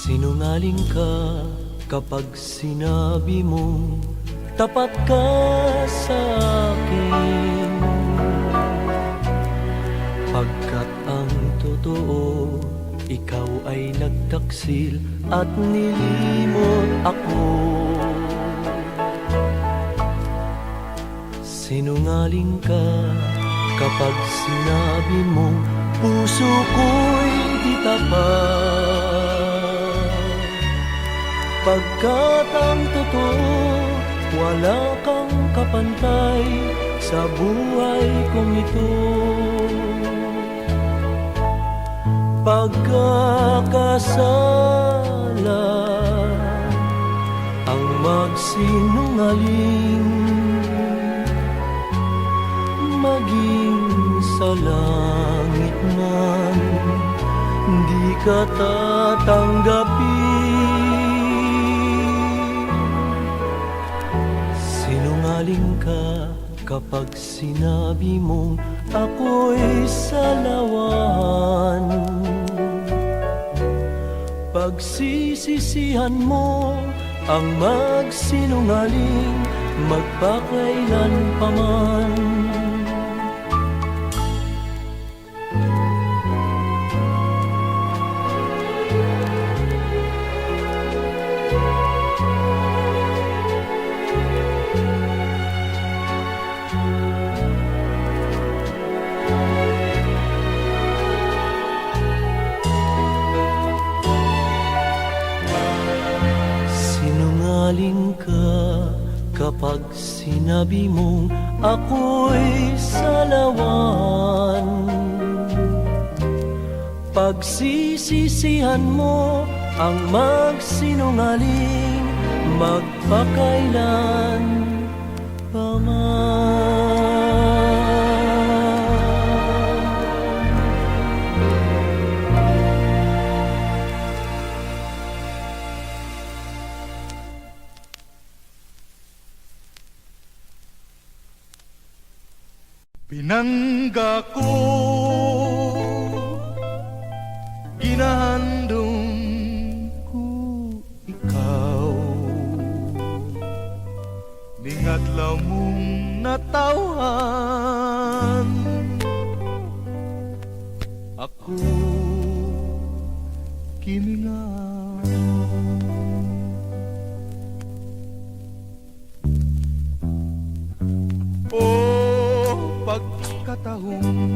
Sinungaling ka kapag sinabi mong tapat ka sa akin. Pagkat ang totoo, ikaw ay nagtaksil at nilimot ako. Sinungaling ka kapag sinabi mong puso ko'y di tapat. Pagkat ang totoo, wala kang kapantay sa buhay kong ito. Pagkakasala ang magsinungaling, maging sa langit man di ka tatanggapin. Sinungaling ka kapag sinabi mong ako'y salawan. Pagsisisihan mo ang magsinungaling magpakailan pa man. Sinungaling ka kapag sinabi mong ako'y salawan. Pagsisisihan mo ang magsinungaling magpakailan pa man. Pinangga ko, ginahandong ko ikaw, ningadlaw mong natawhan ako, kimingaw. Pagkatahong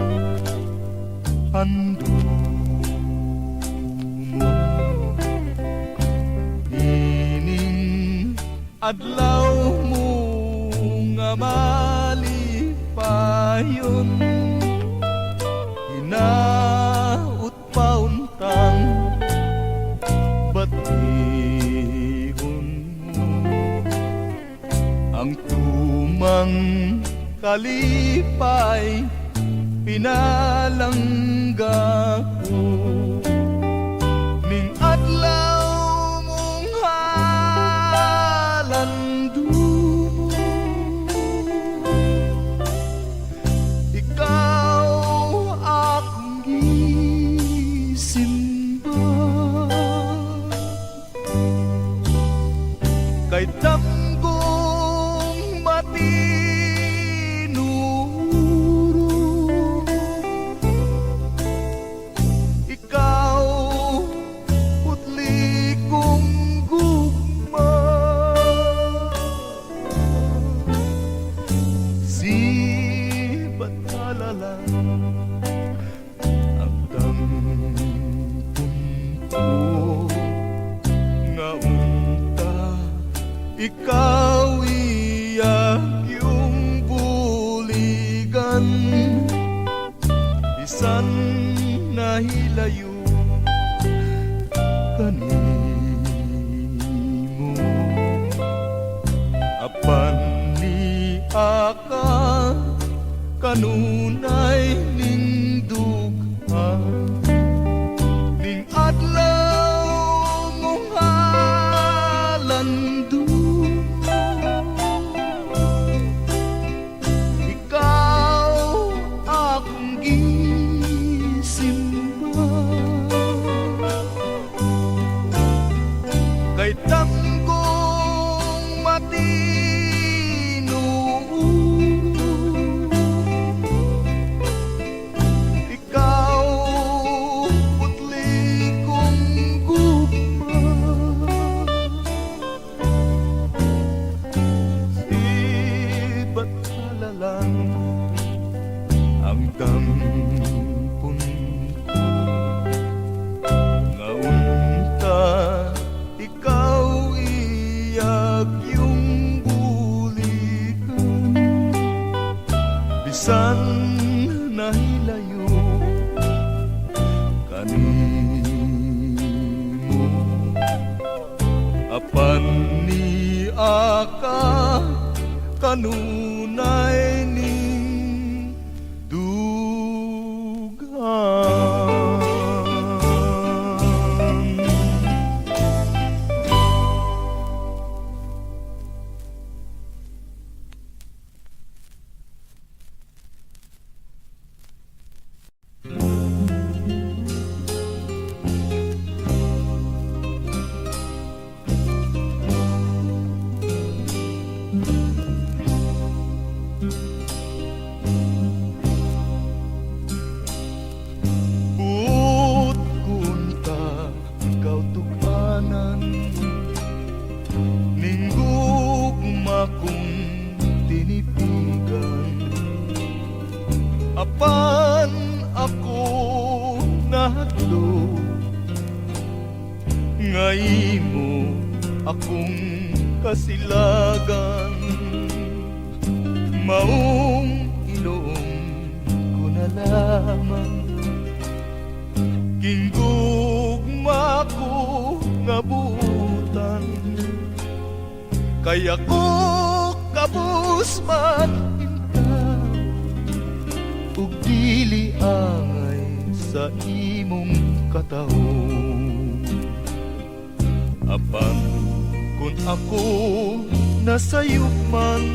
hando mo, ining adlaw mo nga malipayon, hinaut pauntang batihon mo ang tumang kalipay pinalangga ko ning adlaw mong halando mo. Ikaw akong gisimba kay damgong mati ikaw iyak yung buligan, bisan nahilayo kanimo. Apan ni aka kanunay ning dugha, ning adlaw mong halando. Ikaw akong gisimba, kay tanggong matino. Ikaw putli kong gugma, sibat halalan ang dampon ko. Ngaunta ikaw iyak yung bulikan, bisan nahilayo kanimo. Apan ni aka kanunay ning dugan. Buot kunta ikaw tuganan, ning gugma kong tinipigan. Apan ako nahadlo, ngay mo akong kasilagan. Maong ilong ko na lamang, gingugma ko nga buutan. Kaya ko kabus man intaw, ug dili angay sa imong katahon. Apan kung ako nasayop man,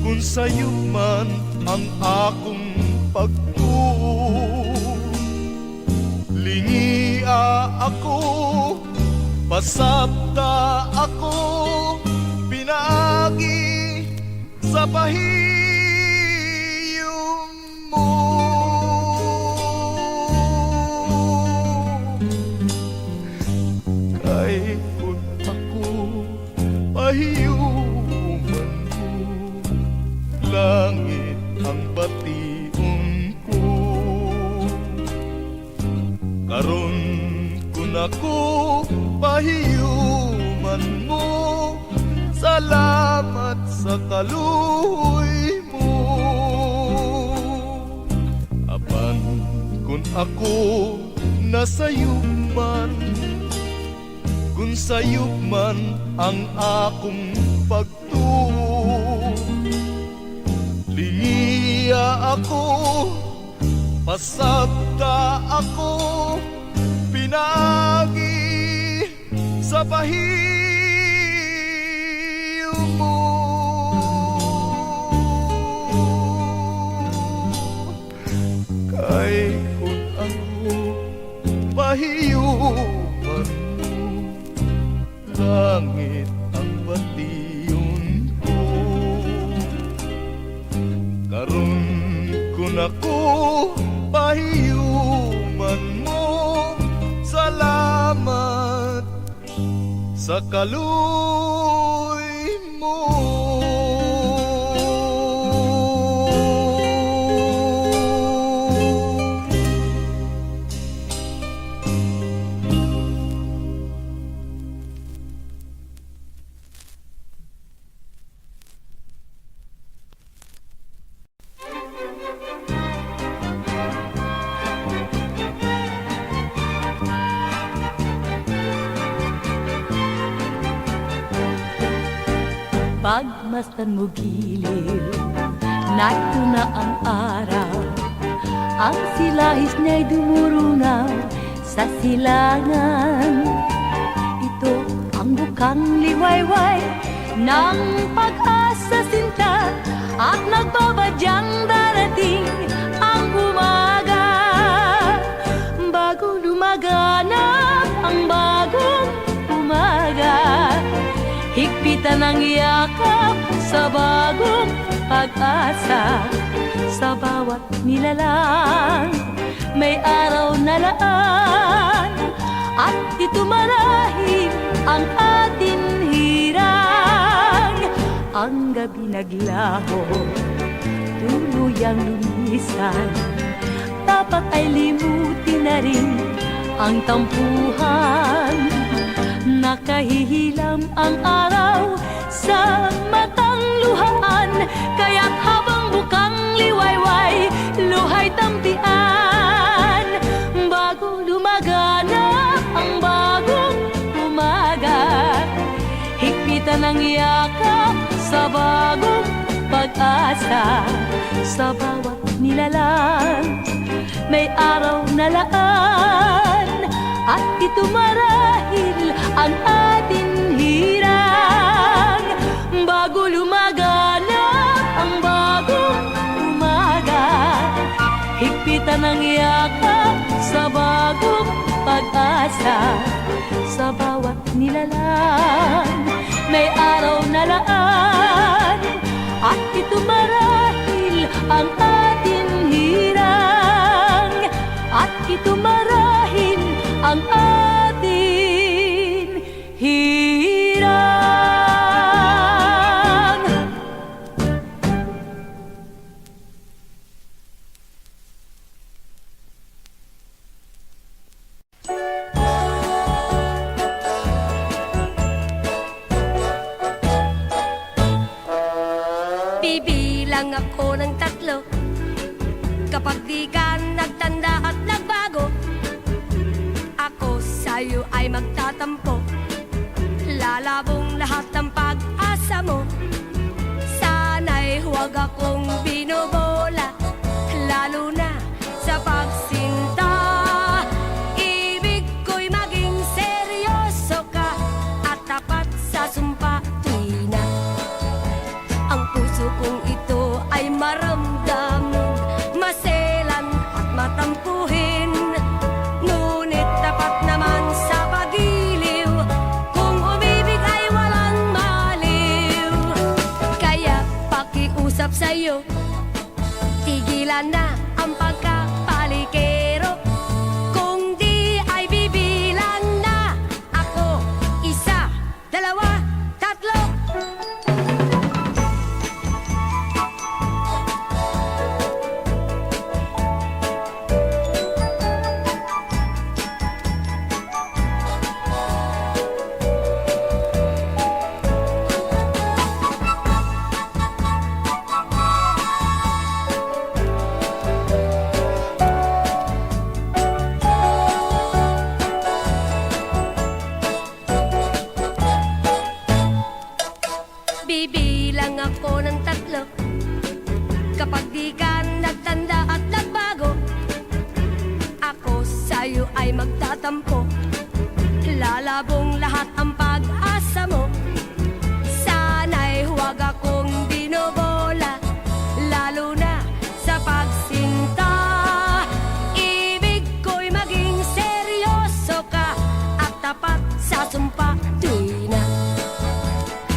kung sayop man ang akong pagtuo, lingia ako, pasabta ako, pinaagi sa pahiyom mo. Kay kung ako pahiyuman mo, langit ang bation ko. Karon kung ako pahiyuman mo, salamat sa kaluoy mo. Apan kung ako nasayuman, kung sayop man ang akong pagtuo, lingia ako, pasabta ako, pinagi sa pahiyom mo. Kay kung ako pahiyuman mo, langit ang bation ko. Karon kung ako pahiyuman mo, salamat sa kaluoy mo. Pagmasdan mo giliw, narito na ang araw. Ang silahis niya'y dumurungaw sa silangan. Ito ang bukang liwayway ng pag-asa sinta, at nagbabadyang darating ang umaga. Bago lumaganap ang bagong umaga, higpitan ang yakap sa bagong pag-asa. Sa bawat nilalang may araw na laan, at ito marahil ang atin hirang. Ang gabi naglaho, tuluyang lumisan, dapat ay limutin na rin ang tampuhan. Nakahihilam ang araw sa matang luhaan, kaya't habang bukang liwayway, luhay tampian. Bago lumaganap ang bagong umaga, higpitan ang yakap sa bagong pag-asa. Sa bawat nilalang may araw na laan, at ito marahil ang atin hirang. Bago lumaganap ang bagong umaga, higpitan ang yakap sa bagong pag-asa. Sa bawat nilalang may araw na laan, at ito marahil ang atin hirang. At ito marahil ang atin hirang. Bibilang ako ng 3, kapag di ka nagtanda at nagbago, ako sa'yo ay magtatampo. Lalabong lahat ng pag-asa mo. Sana'y huwag akong binobola, lalo na sa pagsinta. Ibig ko'y maging seryoso ka at tapat sa sumpa. Tuwi na ang puso kong ito ay maramdamin, maselan at matampuhin. Ngunit tapat naman sa pag-iliw, kung umibig ay walang maliw. Kaya pakiusap sa'yo, tigilan na ang pagkapalikero. Kung di ay bibilang na ako, 1, 2, 3. Bibilang ako ng 3, kapag di ka nagtanda at nagbago, ako sa'yo ay magtatampo. Lalabong lahat ang pag-asa mo. Sana'y huwag akong binobola, lalo na sa pagsinta. Ibig ko'y maging seryoso ka at tapat sa sumpa. Tuwi na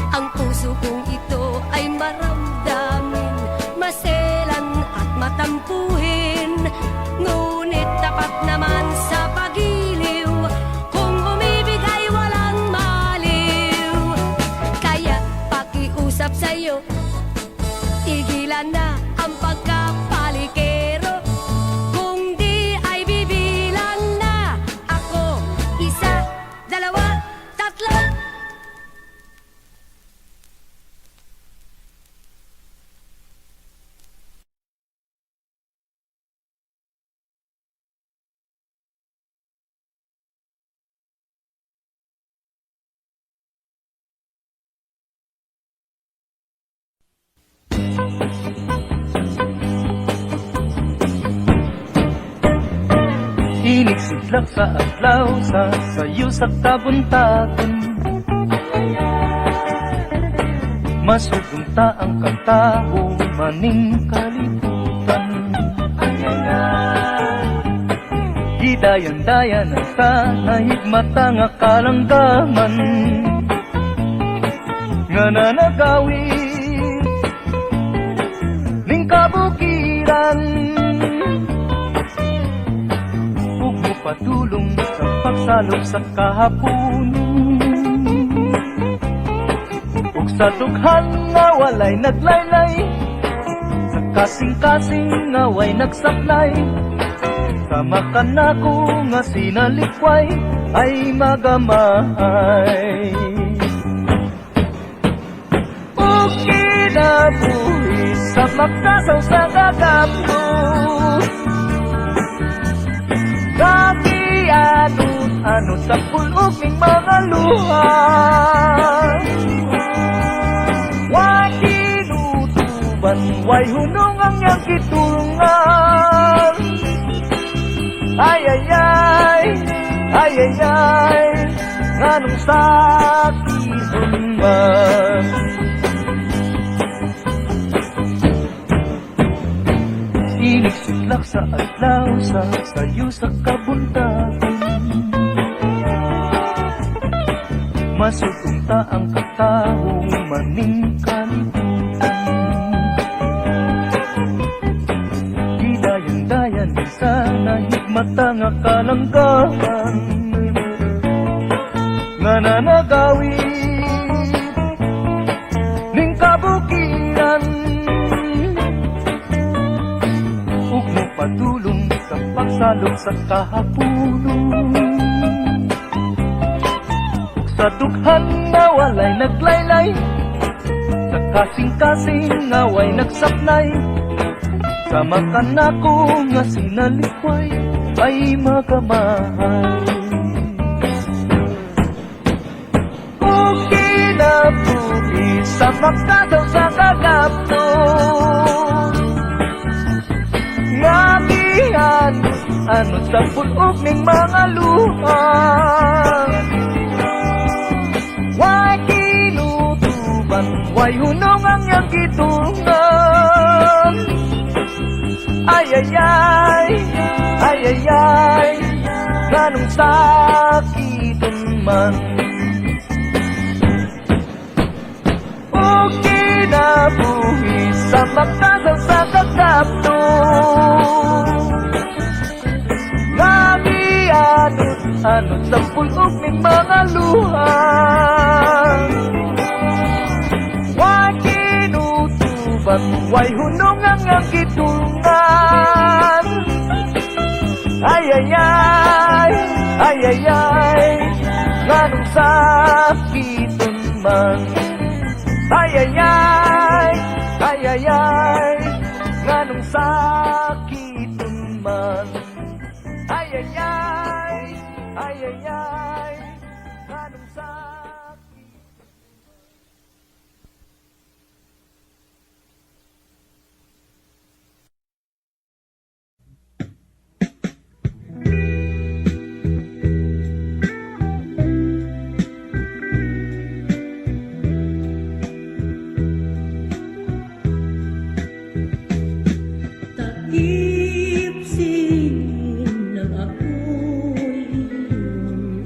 ang puso kong ito ay maramdamin, maselan at matampuhin. Ngunit tapat naman sa pag-iliw, kung umibig ay walang Sinig-sidlak sa adlaw sa sayo sa kabuntagon. Masugunta ang katao maning kalibutan. Gidayan-dayan ang kanahigmata nga kalanggaman nga nanagawin ning kabukiran. Ug mopadulong sa pagsalog sa kahaponon, ug sa dughan nga walay naglaylay, sa kasing-kasing nga way nagsaklay. Sama ka na ko nga sinalikway ay magamay. Ug kinabuhi sa magkasaw sa gagapno, kakianod-anod sa pulog ning mga luha. Way kinutuban, way hunong ang iyang kitulungan. Ay ay ay, ay ay ay, nganong sakit man. Sinig-sidlak sa adlaw sa sayo sa kabuntagon. Masugungta ang katao maning kalibutan. Gidayan-dayan sa nahigmata nga kalanggaman nga nanagawin ning kabukiran. Ug mopadulong sa pagsalog sa kahaponon, ug sa dughan na walay naglaylay, sa kasing-kasing nga way nagsaklay. Sama ka na ko nga sinalikway ay magamay. Ug kinabuhi sa magkasaw sa kagapno, nga gianod sa pulog ning mga luha. Way kinutuban, way hunong ang iyang kitulungan. Ay ay ay, ay ay ay, nganong sakiton man. Ug kinabuhi sa magkasaw sa kagapno, nga gianod-anod sa pulog ning mga luha. Way kinutuban, way hunong ang iyang kitulungan. Ay ay ay, ay ay ay, nganong sakiton man. Ay ay ay, ay ay ay, nganong sakiton man. Ay ay ay, ay ay ay, nganong sakiton. Takip singin ng ako'y iyong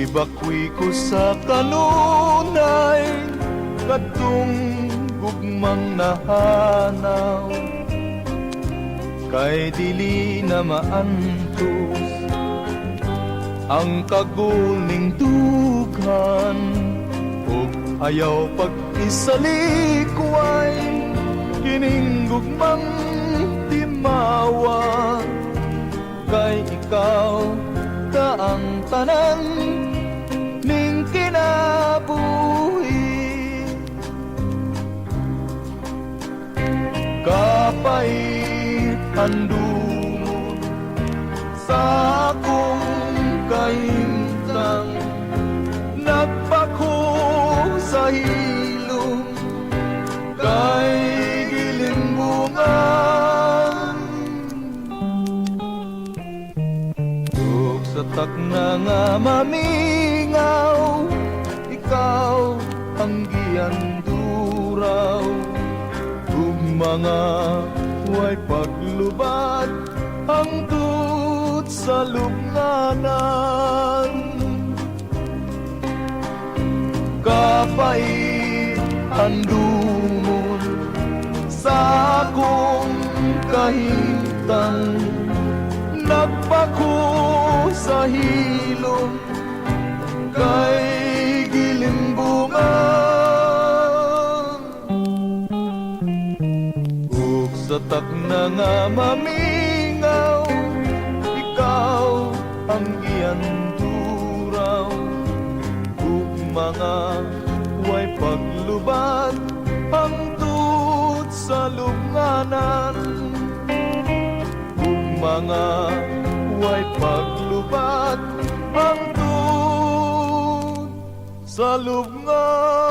Ibakwi ko sa kanunay Katong gugmang nahanaw Kay dili na maantos Ang kaguling dughan Ug ayaw pag-isalikway Kining gugmang timawa Kay ikaw ta ang tanan ning kinabuhi Kapait handumon sa akong kahimtang Nagpako sa hilom kay gilimbungan Ug sa takna nga mamingaw Ikaw ang gianduraw Ug mga way paglubad hangtod sa lubnganan Kapait handumon sa akong kahimtang Nagpako sa hilom kay gilimbungan Ug sa takna nga mamingaw Ikaw ang gianduraw Ug mga way paglubad hangtod sa lubnganan Ug mga way paglubad hangtod sa lubnganan